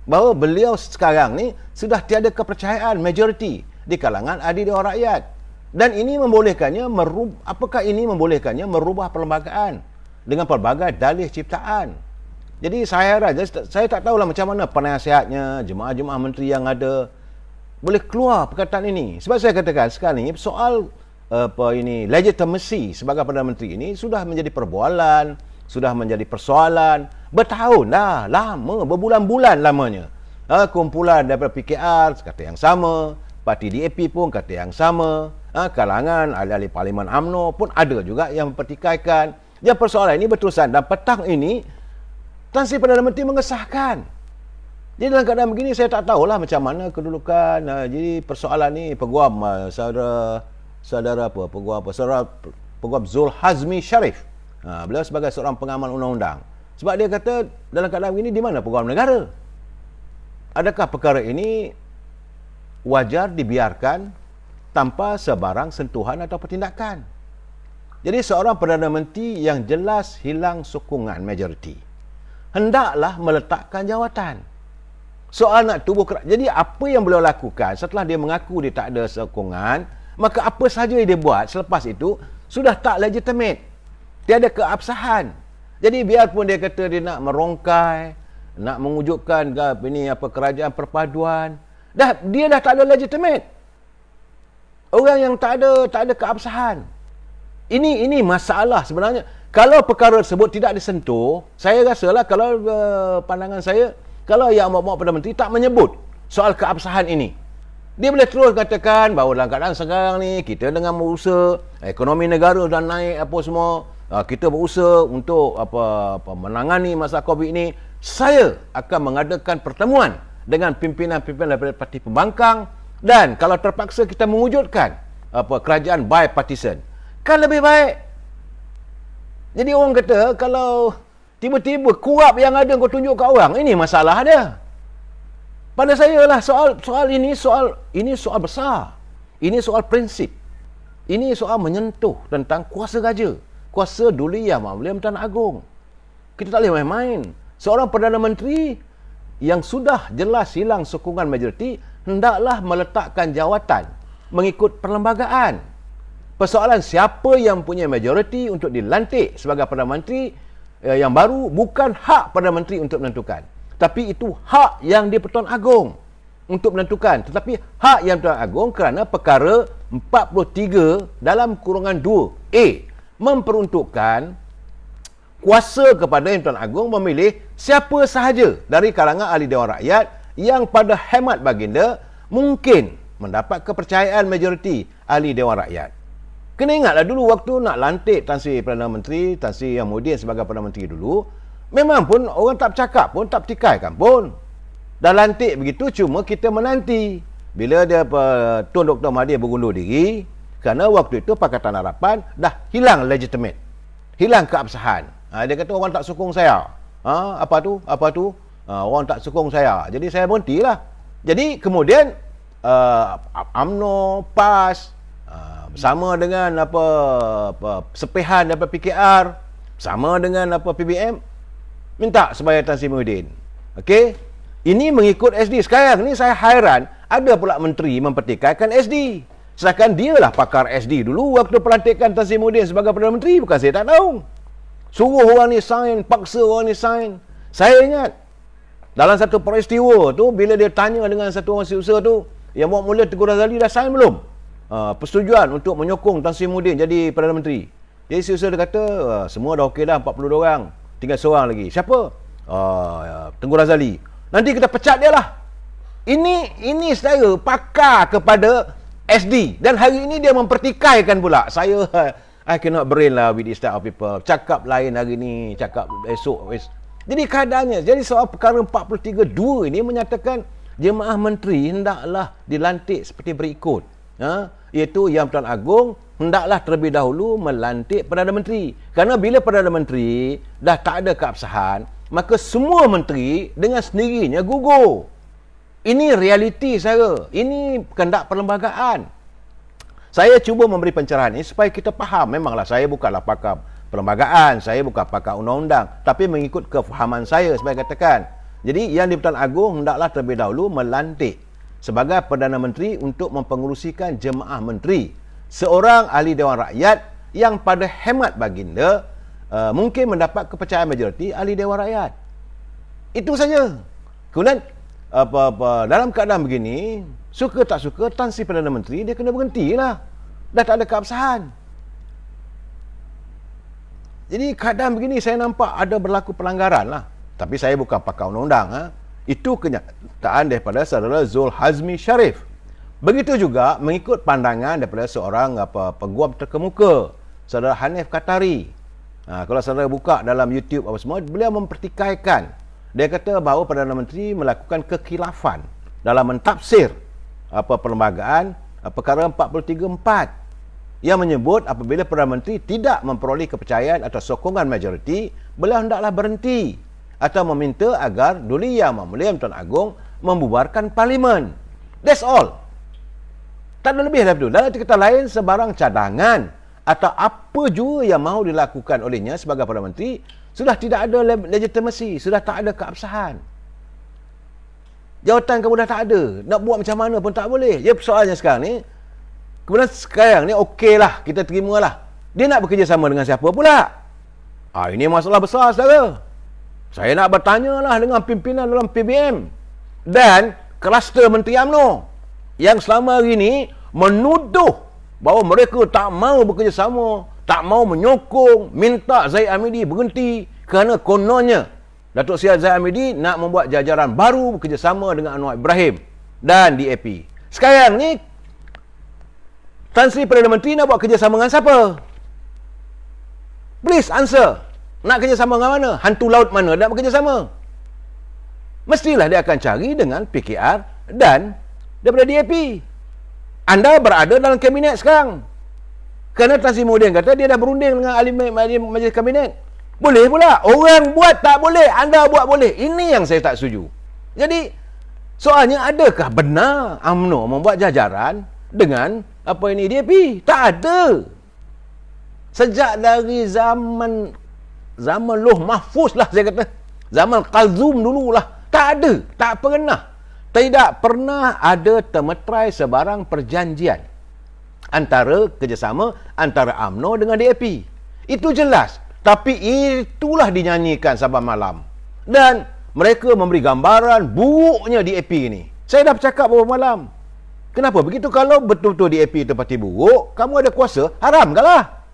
A: bahawa beliau sekarang ni sudah tiada kepercayaan majoriti di kalangan ahli Dewan Rakyat. Dan ini membolehkannya apakah ini membolehkannya merubah perlembagaan dengan pelbagai dalih ciptaan. Jadi saya tak tahulah macam mana penasihatnya, jemaah-jemaah menteri yang ada boleh keluar perkataan ini. Sebab saya katakan sekarang ini soal legitimacy sebagai Perdana Menteri ini sudah menjadi perbualan, sudah menjadi persoalan bertahun dah, lama, berbulan-bulan lamanya. Kumpulan daripada PKR kata yang sama, parti DAP pun kata yang sama, kalangan ahli-ahli Parlimen UMNO pun ada juga yang mempertikaikan. Yang persoalan ini berterusan, dan petang ini Tan Sri Perdana Menteri mengesahkan. Jadi dalam keadaan begini saya tak tahulah macam mana kedudukan. Jadi persoalan ni peguam saudara peguam Zul Hazmi Sharif. Beliau sebagai seorang pengamal undang-undang. Sebab dia kata dalam keadaan begini di mana peguam negara? Adakah perkara ini wajar dibiarkan tanpa sebarang sentuhan atau tindakan? Jadi seorang Perdana Menteri yang jelas hilang sokongan majoriti hendaklah meletakkan jawatan. Soal nak tubuh kerajaan. Jadi apa yang beliau lakukan setelah dia mengaku dia tak ada sokongan, maka apa sahaja yang dia buat selepas itu sudah tak legitimate. Tiada keabsahan. Jadi biarpun dia kata dia nak merongkai, nak mewujudkan kerajaan perpaduan, dia dah tak ada legitimate. Orang yang tak ada keabsahan. Ini masalah sebenarnya. Kalau perkara tersebut tidak disentuh, saya rasalah kalau pandangan saya, kalau Yang Amat Perdana Menteri tak menyebut soal keabsahan ini, dia boleh terus katakan bahawa dalam keadaan sekarang ni kita dengan berusaha, ekonomi negara dah naik apa semua, kita berusaha untuk menangani masalah COVID ini, saya akan mengadakan pertemuan dengan pimpinan-pimpinan daripada parti pembangkang, dan kalau terpaksa kita mewujudkan kerajaan bipartisan, kan lebih baik. Jadi orang kata kalau tiba-tiba kuap yang ada kau tunjuk kat orang, ini masalah dia. Pada saya lah soal ini soal besar. Ini soal prinsip. Ini soal menyentuh tentang kuasa raja, kuasa Duli Yang Mulia Tuan Agong. Kita tak boleh main-main. Seorang Perdana Menteri yang sudah jelas hilang sokongan majoriti hendaklah meletakkan jawatan mengikut perlembagaan. Persoalan siapa yang punya majoriti untuk dilantik sebagai Perdana Menteri yang baru bukan hak Perdana Menteri untuk menentukan. Tapi itu hak yang di-Pertuan Agong untuk menentukan. Tetapi hak yang Pertuan Agong kerana perkara 43 dalam kurungan 2A memperuntukkan kuasa kepada Yang Pertuan Agong memilih siapa sahaja dari kalangan ahli Dewan Rakyat yang pada hemat baginda mungkin mendapat kepercayaan majoriti ahli Dewan Rakyat. Kena ingatlah dulu waktu nak lantik Tan Sri Perdana Menteri, Tan Sri Yang Muhyiddin sebagai Perdana Menteri dulu, memang pun orang tak bercakap pun, tak bertikaikan pun. Dah lantik begitu, cuma kita menanti bila dia Tun Dr. Mahathir bergundur diri, kerana waktu itu Pakatan Harapan dah hilang legitimate, hilang keabsahan. Dia kata orang tak sokong saya. Apa tu? Orang tak sokong saya. Jadi saya berhentilah. Jadi kemudian UMNO, PAS, bersama dengan sepihan daripada PKR, sama dengan PBM, minta supaya Tan Sri Muhyiddin. Okey? Ini mengikut SD. Sekarang ni saya hairan, ada pula menteri mempertikaikan SD. Sedangkan dialah pakar SD dulu waktu pelantikan Tan Sri Muhyiddin sebagai Perdana Menteri, bukan saya tak tahu. Suruh orang ni sign, paksa orang ni sign. Saya ingat dalam satu peristiwa tu, bila dia tanya dengan satu orang setiausaha tu, yang buat mula Tengku Razali dah sign belum persetujuan untuk menyokong Tan Sri Muhyiddin jadi Perdana Menteri. Jadi setiausaha dia kata semua dah okey dah, 42 orang, tinggal seorang lagi. Siapa? Tengku Razali. Nanti kita pecat dia lah. Ini saudara pakar kepada SD, dan hari ini dia mempertikaikan pula. I cannot brain lah with this type of people. Cakap lain hari ni, cakap esok. Jadi keadaannya, jadi soal perkara 43.2 ini menyatakan jemaah menteri hendaklah dilantik seperti berikut. Iaitu Yang Pertuan Agong hendaklah terlebih dahulu melantik Perdana Menteri. Kerana bila Perdana Menteri dah tak ada keabsahan, maka semua menteri dengan sendirinya gugur. Ini realiti saya. Ini kehendak perlembagaan. Saya cuba memberi pencerahan ini supaya kita faham. Memanglah saya bukanlah pakar perlembagaan, saya bukan pakar undang-undang, tapi mengikut kefahaman saya sebagai katakan. Jadi Yang di-Pertuan Agong hendaklah terlebih dahulu melantik sebagai Perdana Menteri untuk mempengerusikan jemaah menteri seorang ahli Dewan Rakyat yang pada hemat baginda mungkin mendapat kepercayaan majoriti ahli Dewan Rakyat. Itu saja. Kemudian dalam keadaan begini, suka tak suka Tan Sri Perdana Menteri dia kena berhentilah. Dah tak ada keabsahan. Jadi keadaan begini saya nampak ada berlaku pelanggaran lah. Tapi saya bukan pakar undang-undang. Itu kenyataan daripada saudara Zul Hazmi Sharif. Begitu juga mengikut pandangan daripada seorang peguam terkemuka, saudara Hanif Qatari. Kalau saudara buka dalam YouTube apa semua, beliau mempertikaikan. Dia kata bahawa Perdana Menteri melakukan kekhilafan dalam mentafsir perlembagaan perkara 43.4 yang menyebut apabila Perdana Menteri tidak memperoleh kepercayaan atau sokongan majoriti, beliau hendaklah berhenti atau meminta agar Duli Yang Mulia Tuan Agong membubarkan parlimen. That's all. Tak ada lebih daripada itu. Dalam kata lain, sebarang cadangan atau apa jua yang mahu dilakukan olehnya sebagai Perdana Menteri sudah tidak ada legitimasi, sudah tak ada keabsahan. Jawatan kamu dah tak ada. Nak buat macam mana pun tak boleh. Ya, persoalannya sekarang ni, kemudian sekarang ni okeylah, kita terimalah. Dia nak bekerjasama dengan siapa pula? Ini masalah besar, saudara. Saya nak bertanya lah dengan pimpinan dalam PBM dan kluster Menteri UMNO yang selama hari ini menuduh bahawa mereka tak mahu bekerjasama, tak mahu menyokong, minta Zahid Hamidi berhenti kerana kononnya Datuk Seri Zahid Hamidi nak membuat jajaran baru bekerjasama dengan Anwar Ibrahim dan DAP. Sekarang ni Tan Sri Perdana Menteri nak buat kerjasama dengan siapa? Please answer. Nak kerjasama dengan mana? Hantu laut mana nak bekerjasama? mestilah dia akan cari dengan PKR dan daripada DAP. Anda berada dalam kabinet sekarang. Kerana Tan Sri Muhyiddin kata dia dah berunding dengan ahli majlis kabinet. Boleh pula. Orang buat tak boleh, anda buat boleh. Ini yang saya tak setuju. Jadi, soalnya adakah benar UMNO membuat jajaran dengan apa ini DAP? Tak ada. Sejak dari zaman Loh Mahfuz lah saya kata. Zaman Kalzum dululah. Tak ada. Tak pernah. Tidak pernah ada termetrai sebarang perjanjian antara kerjasama antara UMNO dengan DAP. Itu jelas. Tapi itulah dinyanyikan saban malam. Dan mereka memberi gambaran buruknya DAP ini. Saya dah bercakap beberapa malam. Kenapa begitu? Kalau betul-betul DAP itu parti buruk, kamu ada kuasa, haramkanlah.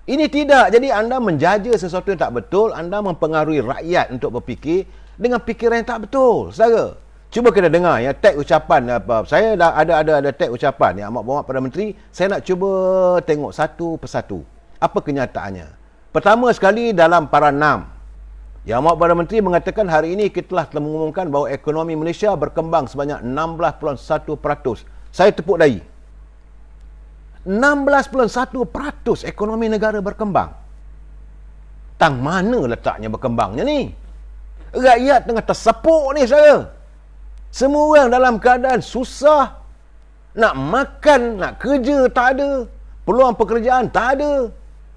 A: Ini tidak. Jadi anda menjaja sesuatu yang tak betul, anda mempengaruhi rakyat untuk berfikir dengan fikiran yang tak betul. Saudara, cuba kita dengar ya tag ucapan apa. Saya dah ada tag ucapan yang amat berhormat Perdana Menteri. Saya nak cuba tengok satu persatu. Apa kenyataannya? Pertama sekali dalam para 6. Yang Amat Perdana Menteri mengatakan hari ini kita telah mengumumkan bahawa ekonomi Malaysia berkembang sebanyak 16.1%. Saya tepuk dahi. 16.1% ekonomi negara berkembang. Tang mana letaknya berkembangnya ni? Rakyat tengah tersepuk ni saya. Semua orang dalam keadaan susah. Nak makan, nak kerja tak ada. Peluang pekerjaan tak ada.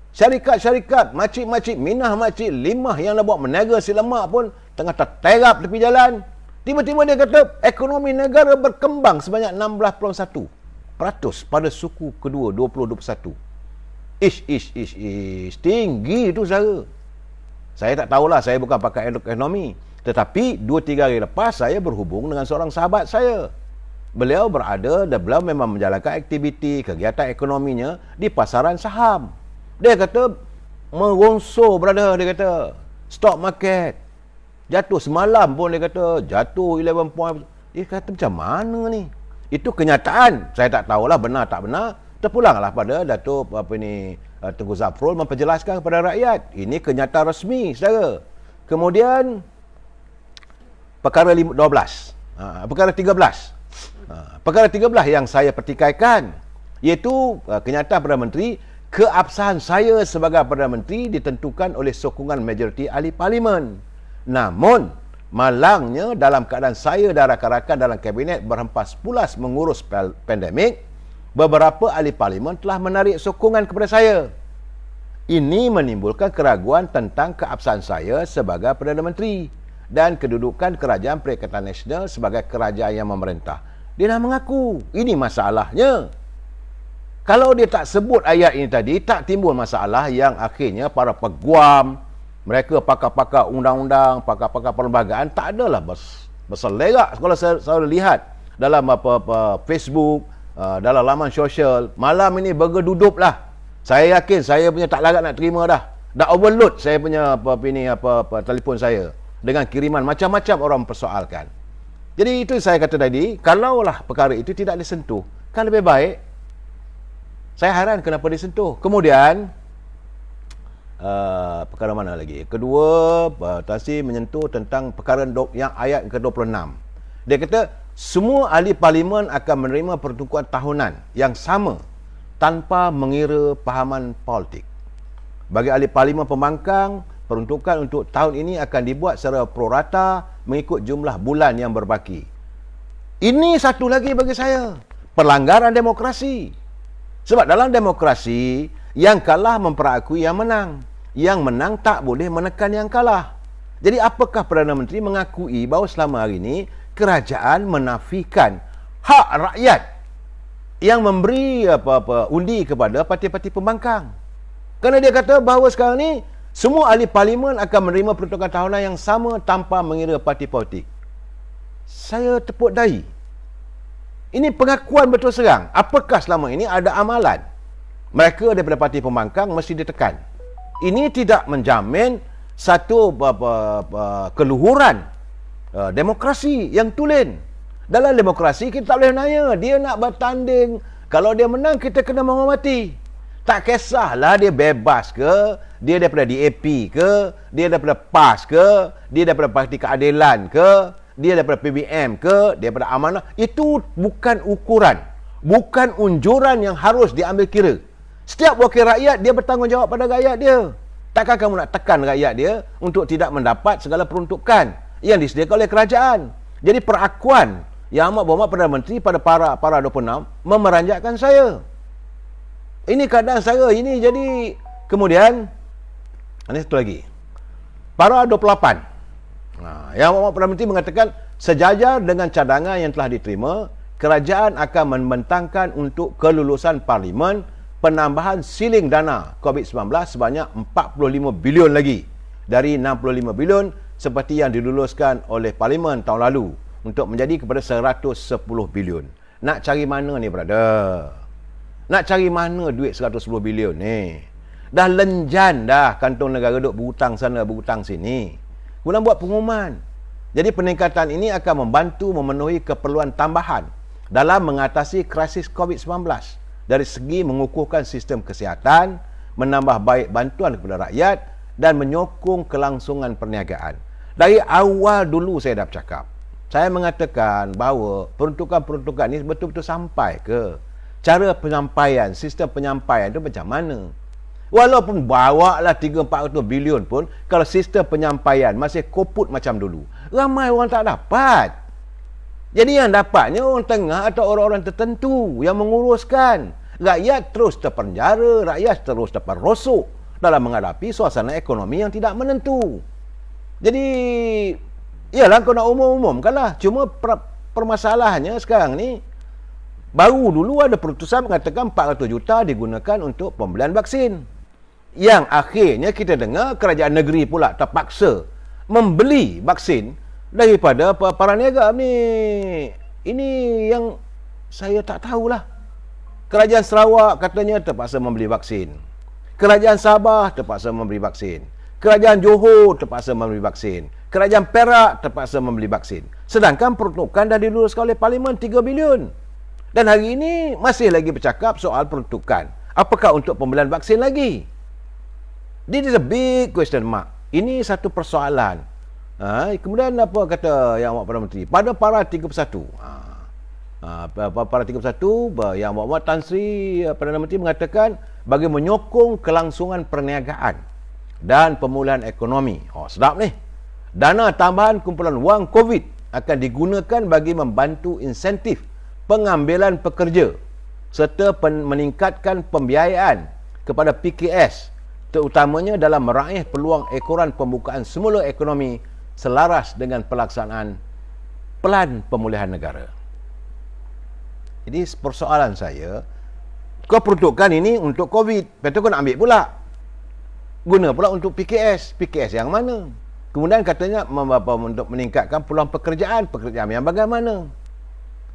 A: Syarikat-syarikat, makcik-makcik, minah makcik, limah yang nak buat meniaga si lemak pun tengah terterap tepi jalan. Tiba-tiba dia kata ekonomi negara berkembang sebanyak 16.1% pada suku kedua 2021. Tinggi itu saudara. Saya tak tahulah, saya bukan pakar ekonomi. Tetapi 2-3 hari lepas saya berhubung dengan seorang sahabat saya. Beliau berada dan beliau memang menjalankan aktiviti kegiatan ekonominya di pasaran saham. Dia kata meronsor brother, dia kata stock market jatuh semalam pun, dia kata jatuh 11 point. Dia kata macam mana ni? Itu kenyataan. Saya tak tahulah benar tak benar. Terpulanglah pada Datuk Tengku Zafrul memperjelaskan kepada rakyat. Ini kenyataan resmi, saudara. Kemudian perkara 12. Perkara 13. Perkara 13 yang saya pertikaikan, iaitu kenyataan Perdana Menteri, keabsahan saya sebagai Perdana Menteri ditentukan oleh sokongan majoriti ahli parlimen. Namun, malangnya dalam keadaan saya dan rakan-rakan dalam kabinet berhempas pulas mengurus pandemik, beberapa ahli parlimen telah menarik sokongan kepada saya. Ini menimbulkan keraguan tentang keabsahan saya sebagai Perdana Menteri dan kedudukan Kerajaan Perikatan Nasional sebagai kerajaan yang memerintah. Dia dah mengaku. Ini masalahnya. Kalau dia tak sebut ayat ini tadi, tak timbul masalah yang akhirnya para peguam, mereka pakar-pakar undang-undang, pakar-pakar perlembagaan, tak adalah berselerak. Kalau saya lihat dalam Facebook, dalam laman sosial, malam ini bergedudup lah. Saya yakin saya punya tak larat nak terima dah. Dah overload saya punya telefon saya dengan kiriman macam-macam orang mempersoalkan. Jadi itu saya kata tadi, kalaulah perkara itu tidak disentuh, kan lebih baik. Saya heran kenapa disentuh. Kemudian perkara mana lagi? Kedua, Tan Sri menyentuh tentang perkara yang ayat ke-26. Dia kata semua ahli parlimen akan menerima pertunjukan tahunan yang sama tanpa mengira fahaman politik. Bagi ahli parlimen pembangkang, peruntukan untuk tahun ini akan dibuat secara prorata mengikut jumlah bulan yang berbaki. Ini satu lagi bagi saya, pelanggaran demokrasi. Sebab dalam demokrasi, yang kalah memperakui yang menang. Yang menang tak boleh menekan yang kalah. Jadi apakah Perdana Menteri mengakui bahawa selama hari ini kerajaan menafikan hak rakyat yang memberi undi kepada parti-parti pembangkang? Kerana dia kata bahawa sekarang ni semua ahli parlimen akan menerima peruntukan tahunan yang sama tanpa mengira parti politik. Saya tepuk dahi. Ini pengakuan betul serang. Apakah selama ini ada amalan mereka daripada parti pembangkang mesti ditekan? Ini tidak menjamin satu keluhuran demokrasi yang tulen. Dalam demokrasi kita tak boleh nanya dia nak bertanding. Kalau dia menang kita kena menghormati. Tak kisahlah dia bebas ke, dia daripada DAP ke, dia daripada PAS ke, dia daripada Parti Keadilan ke, dia daripada PBM ke, daripada Amanah. Itu bukan ukuran, bukan unjuran yang harus diambil kira. Setiap wakil rakyat, dia bertanggungjawab pada rakyat dia. Takkan kamu nak tekan rakyat dia untuk tidak mendapat segala peruntukan yang disediakan oleh kerajaan. Jadi perakuan Yang Amat Berhormat Perdana Menteri pada para 26 memeranjatkan saya. Ini keadaan saya ini. Jadi kemudian ini satu lagi. Para 28. Yang Amat Perdana Menteri mengatakan sejajar dengan cadangan yang telah diterima, kerajaan akan membentangkan untuk kelulusan Parlimen penambahan siling dana COVID-19 sebanyak 45 bilion lagi dari 65 bilion seperti yang diluluskan oleh Parlimen tahun lalu untuk menjadi kepada 110 bilion. Nak cari mana ni, brother? Nak cari mana duit 110 bilion ni? Dah lenjan dah kantong negara duk berhutang sana, berhutang sini. Kemudian buat pengumuman. Jadi peningkatan ini akan membantu memenuhi keperluan tambahan dalam mengatasi krisis COVID-19 dari segi mengukuhkan sistem kesihatan, menambah baik bantuan kepada rakyat dan menyokong kelangsungan perniagaan. Dari awal dulu saya dah bercakap. Saya mengatakan bahawa peruntukan-peruntukan ini betul-betul sampai ke? Cara penyampaian, sistem penyampaian itu macam mana? Walaupun bawa lah 300-400 bilion pun, kalau sistem penyampaian masih koput macam dulu, ramai orang tak dapat. Jadi yang dapatnya orang tengah atau orang-orang tertentu yang menguruskan. Rakyat terus terpenjara, rakyat terus terperosok dalam menghadapi suasana ekonomi yang tidak menentu. Jadi, iyalah kau nak umum-umumkanlah. Cuma permasalahannya sekarang ni, baru dulu ada keputusan mengatakan 400 juta digunakan untuk pembelian vaksin. Yang akhirnya kita dengar kerajaan negeri pula terpaksa membeli vaksin daripada para niaga ni. Ini yang saya tak tahulah. Kerajaan Sarawak katanya terpaksa membeli vaksin. Kerajaan Sabah terpaksa membeli vaksin. Kerajaan Johor terpaksa membeli vaksin. Kerajaan Perak terpaksa membeli vaksin. Sedangkan peruntukan dah diluluskan oleh Parlimen 3 bilion. Dan hari ini masih lagi bercakap soal peruntukan. Apakah untuk pembelian vaksin lagi? This is a big question mark. Ini satu persoalan. Kemudian apa kata Yang Amat Perdana Menteri? Pada para 31. Para 31, Yang Amat Tan Sri Perdana Menteri mengatakan bagi menyokong kelangsungan perniagaan dan pemulihan ekonomi. Sedap ni. Dana tambahan kumpulan wang COVID akan digunakan bagi membantu insentif pengambilan pekerja serta meningkatkan pembiayaan kepada PKS, terutamanya dalam meraih peluang ekoran pembukaan semula ekonomi selaras dengan pelaksanaan Pelan Pemulihan Negara. Jadi persoalan saya, kau peruntukkan ini untuk COVID, lepas tu kau nak ambil pula, guna pula untuk PKS. PKS yang mana? Kemudian katanya untuk meningkatkan peluang pekerjaan yang bagaimana?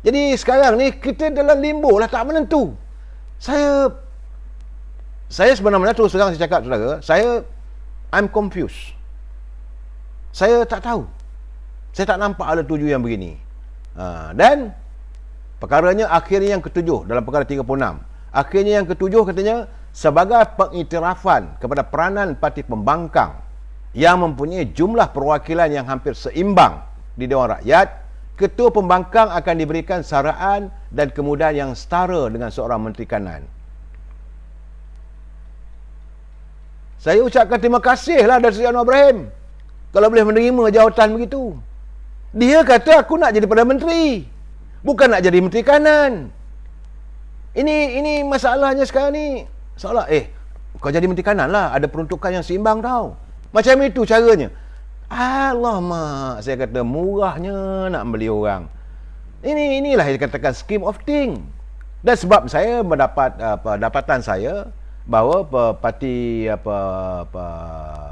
A: Jadi sekarang ni kita dalam limbo lah, tak menentu. Saya sebenarnya terus terang saya cakap, saudara, I'm confused. Saya tak tahu. Saya tak nampak ada tuju yang begini. Dan perkaranya akhirnya yang ketujuh dalam perkara 36. Akhirnya yang ketujuh katanya sebagai pengiktirafan kepada peranan parti pembangkang yang mempunyai jumlah perwakilan yang hampir seimbang di Dewan Rakyat, Ketua Pembangkang akan diberikan saraan dan kemudahan yang setara dengan seorang Menteri Kanan. Saya ucapkan terima kasihlah dari Seri Anwar Ibrahim kalau boleh menerima jawatan begitu. Dia kata aku nak jadi Perdana Menteri, bukan nak jadi Menteri Kanan. Ini masalahnya sekarang ni. Seolah kau jadi Menteri Kanan lah, ada peruntukan yang seimbang tau. Macam itu caranya. Alamak, saya kata murahnya nak beli orang. Inilah yang dikatakan scheme of thing. Dan sebab saya mendapat dapatan saya bahawa parti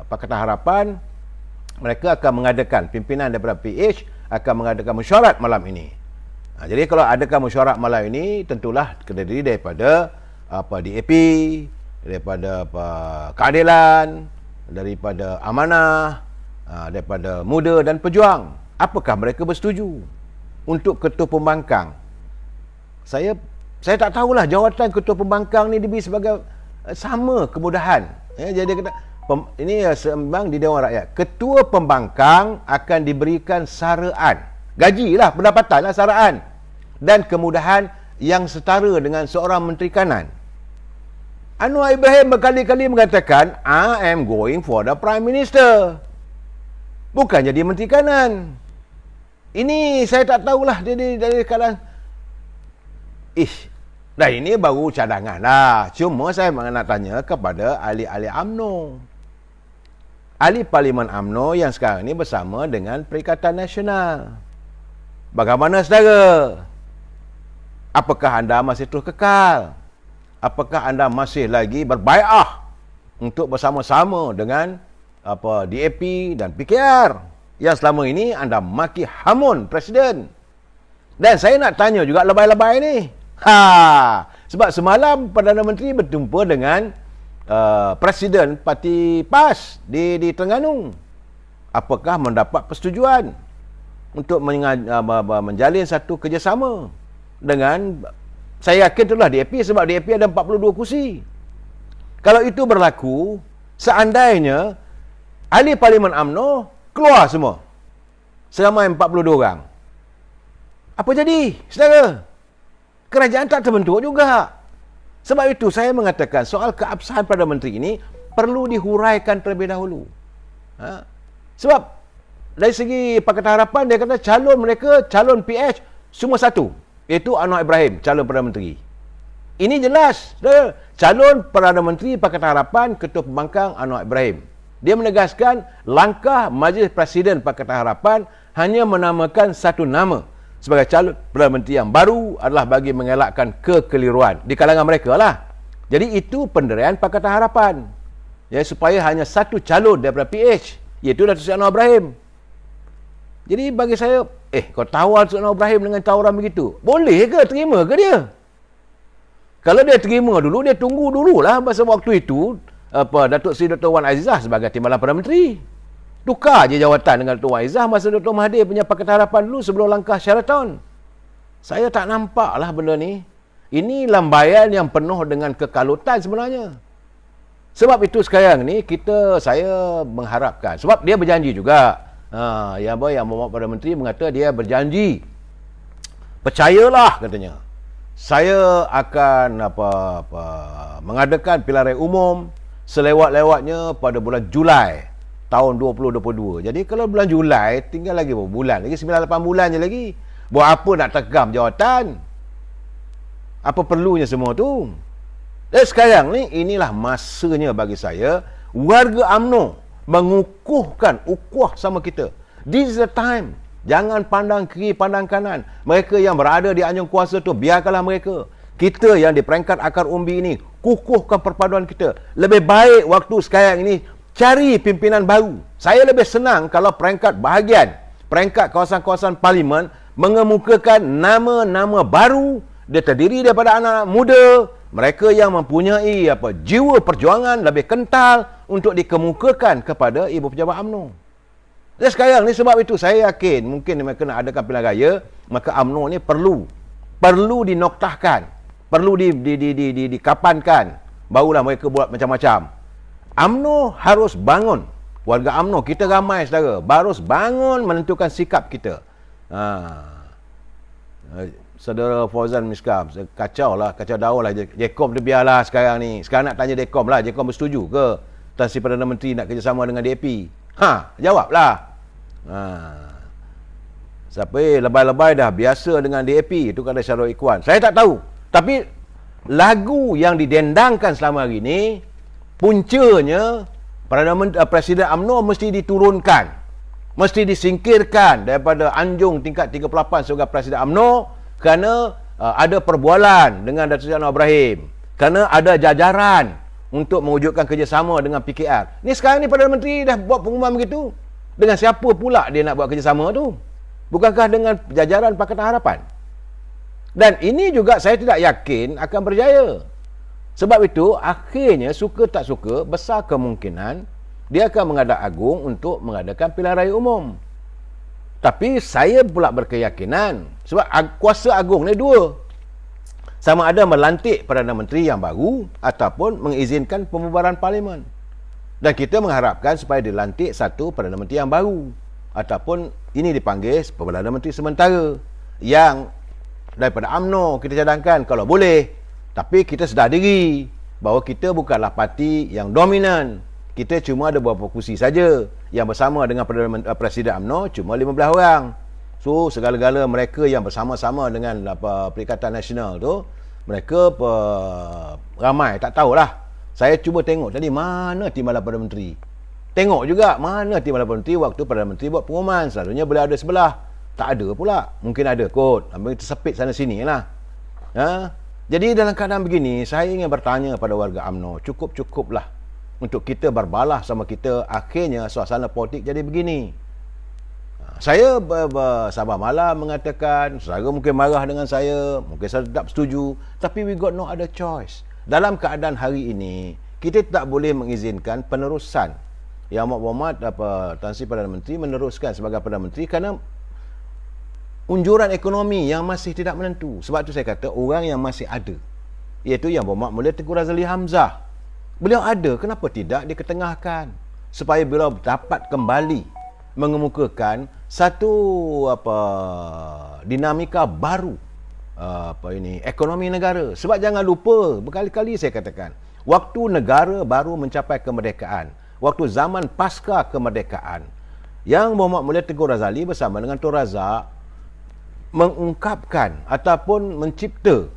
A: Pakatan Harapan mereka akan mengadakan, pimpinan daripada PH akan mengadakan mesyuarat malam ini. Jadi kalau adakan mesyuarat malam ini, tentulah terdiri daripada DAP, daripada Keadilan, daripada Amanah, daripada Muda dan Pejuang. Apakah mereka bersetuju untuk Ketua Pembangkang? Saya tak tahulah jawatan Ketua Pembangkang ni diberi sebagai sama kemudahan. Jadi dia kata, ini sembang di Dewan Rakyat. Ketua pembangkang akan diberikan saraan. Gajilah, pendapatan lah saraan. Dan kemudahan yang setara dengan seorang Menteri Kanan. Anwar Ibrahim berkali-kali mengatakan, I am going for the Prime Minister. Bukan jadi Menteri Kanan. Ini saya tak tahulah dari kalangan. Dah ini baru cadangan lah. Cuma saya nak tanya kepada ahli-ahli UMNO. Ahli Parlimen UMNO yang sekarang ini bersama dengan Perikatan Nasional. Bagaimana saudara? Apakah anda masih terus kekal? Apakah anda masih lagi berbaiah untuk bersama-sama dengan DAP dan PKR yang selama ini anda maki hamun Presiden? Dan saya nak tanya juga lebay-lebay ni. Sebab semalam Perdana Menteri berjumpa dengan Presiden Parti PAS di Terengganu. Apakah mendapat persetujuan untuk menjalin satu kerjasama dengan, saya yakin itulah DAP, sebab DAP ada 42 kursi. Kalau itu berlaku, seandainya ahli Parlimen UMNO keluar semua, seramai 42 orang, apa jadi, saudara? Kerajaan tak terbentuk juga. Sebab itu saya mengatakan soal keabsahan Perdana Menteri ini perlu dihuraikan terlebih dahulu. Sebab dari segi Pakatan Harapan, dia kata calon PH semua satu, iaitu Anwar Ibrahim, calon Perdana Menteri. Ini jelas, saudara. Calon Perdana Menteri Pakatan Harapan, Ketua Pembangkang Anwar Ibrahim. Dia menegaskan langkah Majlis Presiden Pakatan Harapan hanya menamakan satu nama sebagai calon Perdana Menteri yang baru adalah bagi mengelakkan kekeliruan di kalangan mereka lah. Jadi itu pendirian Pakatan Harapan. Ya, supaya hanya satu calon daripada PH, iaitu Datuk Seri Anwar Ibrahim. Jadi bagi saya, kau tawar Datuk Anwar Ibrahim dengan tawaran begitu, boleh ke, terima ke dia? Kalau dia terima dulu, dia tunggu dululah masa waktu itu Datuk Seri Dr. Wan Azizah sebagai Timbalan Perdana Menteri. Tukar je jawatan dengan Dr. Wan Azizah masa Dr. Mahathir punya Pakatan Harapan dulu sebelum langkah Sheraton. Saya tak nampak lah benda ni. Ini lambaian yang penuh dengan kekalutan sebenarnya. Sebab itu sekarang ni saya mengharapkan, sebab dia berjanji juga. Yang Mohd Perdana Menteri mengata dia berjanji. Percayalah katanya. Saya akan mengadakan pilihan raya umum selewat-lewatnya pada bulan Julai tahun 2022. Jadi kalau bulan Julai, tinggal lagi berapa bulan? Lagi 9-8 bulan je lagi. Buat apa nak tegam jawatan? Apa perlunya semua tu? Dan sekarang ni, inilah masanya bagi saya, warga UMNO mengukuhkan ukuah sama kita. This is the time. Jangan pandang kiri, pandang kanan. Mereka yang berada di anjung kuasa tu, biarkanlah mereka. Kita yang di peringkat akar umbi ini, kukuhkan perpaduan kita. Lebih baik waktu sekarang ini, cari pimpinan baru. Saya lebih senang kalau peringkat bahagian, peringkat kawasan-kawasan parlimen mengemukakan nama-nama baru. Dia terdiri daripada anak-anak muda, mereka yang mempunyai jiwa perjuangan lebih kental untuk dikemukakan kepada ibu pejabat UMNO. Dan sekarang ni sebab itu saya yakin mungkin mereka nak adakan pilihan raya, maka UMNO ni perlu dinoktahkan, perlu dikapankan, barulah mereka buat macam-macam. UMNO harus bangun. Warga UMNO, kita ramai saudara, harus bangun menentukan sikap kita. Saudara Fauzan Miskam, kacau daun lah. Jekom tu biarlah sekarang ni. Sekarang nak tanya Jekom lah, Jekom bersetuju ke Tan Sri Perdana Menteri nak kerjasama dengan DAP? Jawablah. Siapa lebay-lebay dah biasa dengan DAP, itu kata Syarul Ikhwan. Saya tak tahu. Tapi lagu yang didendangkan selama hari ni, puncanya Presiden UMNO mesti diturunkan, mesti disingkirkan daripada anjung tingkat 38 sebagai Presiden UMNO kerana ada perbualan dengan Datuk Seri Anwar Ibrahim, kerana ada jajaran untuk mewujudkan kerjasama dengan PKR. Ni sekarang ni Perdana Menteri dah buat pengumuman begitu. Dengan siapa pula dia nak buat kerjasama tu? Bukankah dengan jajaran Pakatan Harapan? Dan ini juga saya tidak yakin akan berjaya. Sebab itu, akhirnya suka tak suka, besar kemungkinan dia akan menghadap agung untuk mengadakan pilihan raya umum. Tapi saya pula berkeyakinan, sebab kuasa agung ni dua. Sama ada melantik Perdana Menteri yang baru ataupun mengizinkan pembubaran Parlimen. Dan kita mengharapkan supaya dilantik satu Perdana Menteri yang baru ataupun ini dipanggil Perdana Menteri sementara yang daripada UMNO kita cadangkan kalau boleh. Tapi kita sedar diri bahawa kita bukanlah parti yang dominan. Kita cuma ada beberapa kursi saja. Yang bersama dengan Presiden UMNO cuma 15 orang. So segala-gala mereka yang bersama-sama dengan Perikatan Nasional tu, mereka ramai tak tahulah. Saya cuba tengok tadi mana timbalan Perdana Menteri. Tengok juga mana timbalan Perdana Menteri waktu Perdana Menteri buat pengumuman. Selalunya boleh ada sebelah. Tak ada pula. Mungkin ada kot. Ambil tersepit sana sini lah. Jadi dalam keadaan begini, saya ingin bertanya pada warga UMNO, cukup-cukuplah untuk kita berbalah sama kita. Akhirnya suasana politik jadi begini. Saya sabar malam mengatakan, saudara mungkin marah dengan saya, mungkin saya tak setuju, tapi we got no other choice. Dalam keadaan hari ini, kita tak boleh mengizinkan penerusan Yang Muhammad Tan Sri Perdana Menteri meneruskan sebagai Perdana Menteri kerana unjuran ekonomi yang masih tidak menentu. Sebab tu saya kata orang yang masih ada, iaitu Yang Berhormat Mulia Tengku Razali Hamzah. Beliau ada, kenapa tidak diketengahkan supaya beliau dapat kembali mengemukakan satu dinamika baru ekonomi negara. Sebab jangan lupa, berkali-kali saya katakan, waktu negara baru mencapai kemerdekaan, waktu zaman pasca kemerdekaan, Yang Berhormat Mulia Tengku Razali bersama dengan Tun Razak mengungkapkan ataupun mencipta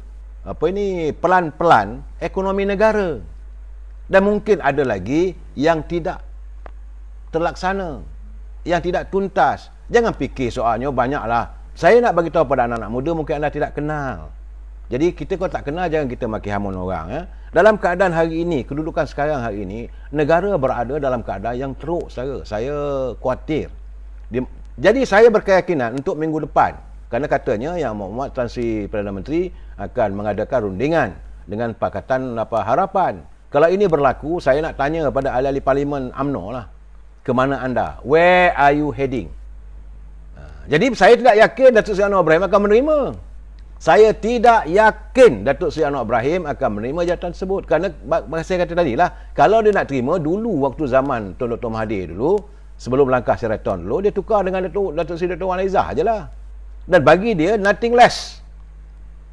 A: pelan-pelan ekonomi negara. Dan mungkin ada lagi yang tidak terlaksana, yang tidak tuntas. Jangan fikir soalnya banyaklah. Saya nak bagi tahu pada anak-anak muda, mungkin anda tidak kenal. Jadi kita kalau tak kenal, jangan kita maki hamun orang. Dalam keadaan hari ini, kedudukan sekarang hari ini, negara berada dalam keadaan yang teruk. Saya khawatir. Jadi saya berkeyakinan untuk minggu depan, kerana katanya Yang Muhammad Tan Sri Perdana Menteri akan mengadakan rundingan dengan Pakatan Harapan. Kalau ini berlaku, saya nak tanya kepada ahli-ahli Parlimen UMNO lah, ke mana anda? Where are you heading? Jadi saya tidak yakin Datuk Seri Anwar Ibrahim akan menerima. Saya tidak yakin Datuk Seri Anwar Ibrahim akan menerima jawatan tersebut. Kerana saya kata tadi lah, kalau dia nak terima dulu waktu zaman Tun Dr. Mahathir dulu, sebelum langkah Sheraton dulu, dia tukar dengan Datuk Seri Dr. Wan Aizah je lah. Dan bagi dia nothing less.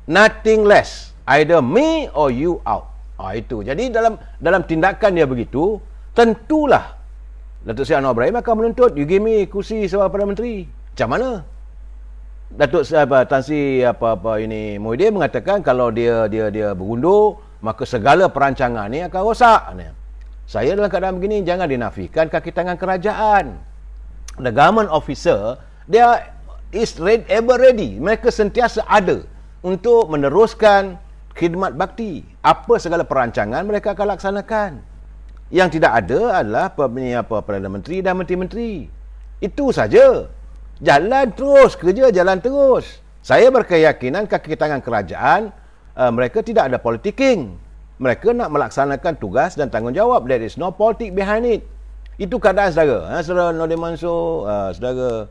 A: Nothing less. Either me or you out. Itu. Jadi dalam tindakan dia begitu, tentulah Datuk Seri Anwar Ibrahim akan menuntut, you give me kursi sebagai Perdana Menteri. Macam mana? Datuk Tan Sri Muhyiddin mengatakan kalau dia berundur, maka segala perancangan ni akan rosak. Saya dalam keadaan begini, jangan dinafikan kaki tangan kerajaan. The government officer, dia is ever ready. Mereka sentiasa ada untuk meneruskan khidmat bakti. Apa segala perancangan mereka akan laksanakan. Yang tidak ada adalah Perdana Menteri dan Menteri-Menteri. Itu saja. Jalan terus, kerja jalan terus. Saya berkeyakinan kaki tangan kerajaan, mereka tidak ada politicking. Mereka nak melaksanakan tugas dan tanggungjawab. There is no politik behind it. Itu keadaan saudara. Saudara Nordin Mansur, saudara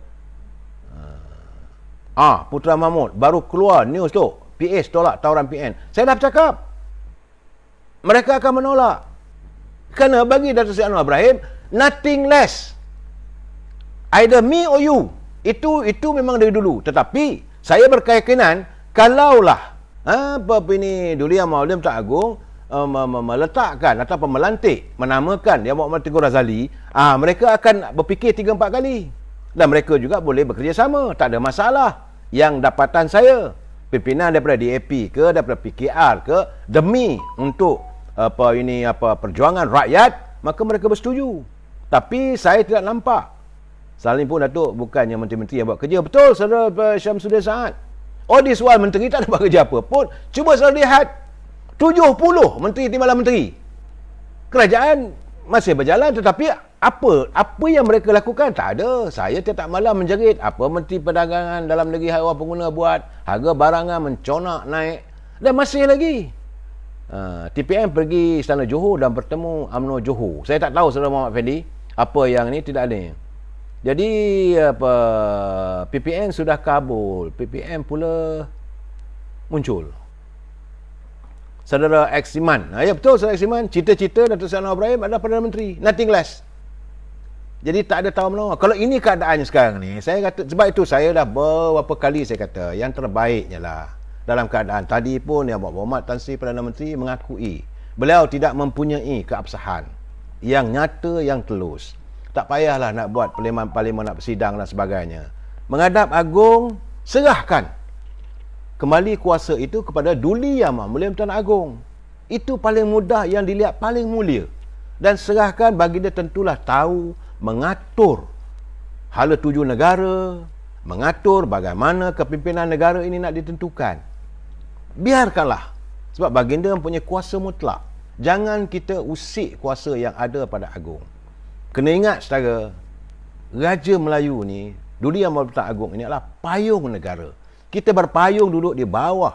A: Putra Mahmud, baru keluar news tu. PH tolak tawaran PN. Saya dah bercakap. Mereka akan menolak. Kerana bagi Datuk Seri Anwar Ibrahim, nothing less. Either me or you. Itu memang dari dulu. Tetapi saya berkeyakinan kalaulah dulu Yang Mulia Tuan Agong meletakkan atau melantik, menamakan Yang Muhammad Tengku Razali, mereka akan berfikir 3-4 kali. Dan mereka juga boleh bekerjasama, tak ada masalah. Yang dapatan saya, pimpinan daripada DAP ke, daripada PKR ke, demi untuk perjuangan rakyat, maka mereka bersetuju. Tapi saya tidak nampak. Saling pun Datuk bukannya menteri-menteri yang buat kerja. Betul, saudara Syamsuddin Saad. Di soal menteri tak ada buat kerja apa pun. Cuba saudara lihat 70 menteri timbalan menteri. Kerajaan masih berjalan, tetapi apa yang mereka lakukan? Tak ada. Saya tiap malam menjerit apa Menteri Perdagangan Dalam Negeri Haiwan Pengguna buat. Harga barangan menconak naik. Dan masih lagi. TPM pergi Istana Johor dan bertemu UMNO Johor. Saya tak tahu saudara Muhammad Fendi apa yang ni tidak ada. Jadi PPN sudah kabul, PPM pula muncul. Saudara Eksiman. Ya betul, Saudara Eksiman. Cita-cita Datuk Seri Anwar Ibrahim adalah Perdana Menteri. Nothing less. Jadi tak ada tawar menawar. Kalau ini keadaannya sekarang ni, saya kata, sebab itu saya dah beberapa kali saya kata, yang terbaiknya lah dalam keadaan tadi pun Yang Berhormat Tan Sri Perdana Menteri mengakui beliau tidak mempunyai keabsahan yang nyata, yang telus. Tak payahlah nak buat parlimen nak bersidang dan sebagainya. Menghadap agung, serahkan kembali kuasa itu kepada Duli Yang Maha Mulia Tuan Agong. Itu paling mudah, yang dilihat paling mulia. Dan serahkan, bagi dia tentulah tahu mengatur hala tuju negara, mengatur bagaimana kepimpinan negara ini nak ditentukan. Biarkanlah, sebab baginda mempunyai kuasa mutlak. Jangan kita usik kuasa yang ada pada Agong. Kena ingat, saudara, Raja Melayu ni, Duli Yang Maha Tuan Agong ini adalah payung negara. Kita berpayung duduk di bawah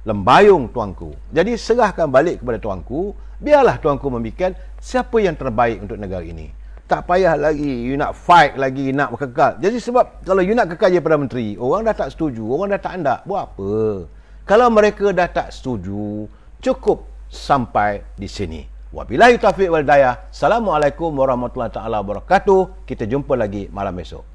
A: lembayung tuanku. Jadi serahkan balik kepada tuanku, biarlah tuanku memikirkan siapa yang terbaik untuk negara ini. Tak payah lagi you nak fight lagi, nak kekal. Jadi sebab kalau you nak kekal jadi Perdana Menteri, orang dah tak setuju, orang dah tak hendak, buat apa? Kalau mereka dah tak setuju, cukup sampai di sini. Wabillahi taufiq wal hidayah. Assalamualaikum warahmatullahi taala wabarakatuh. Kita jumpa lagi malam esok.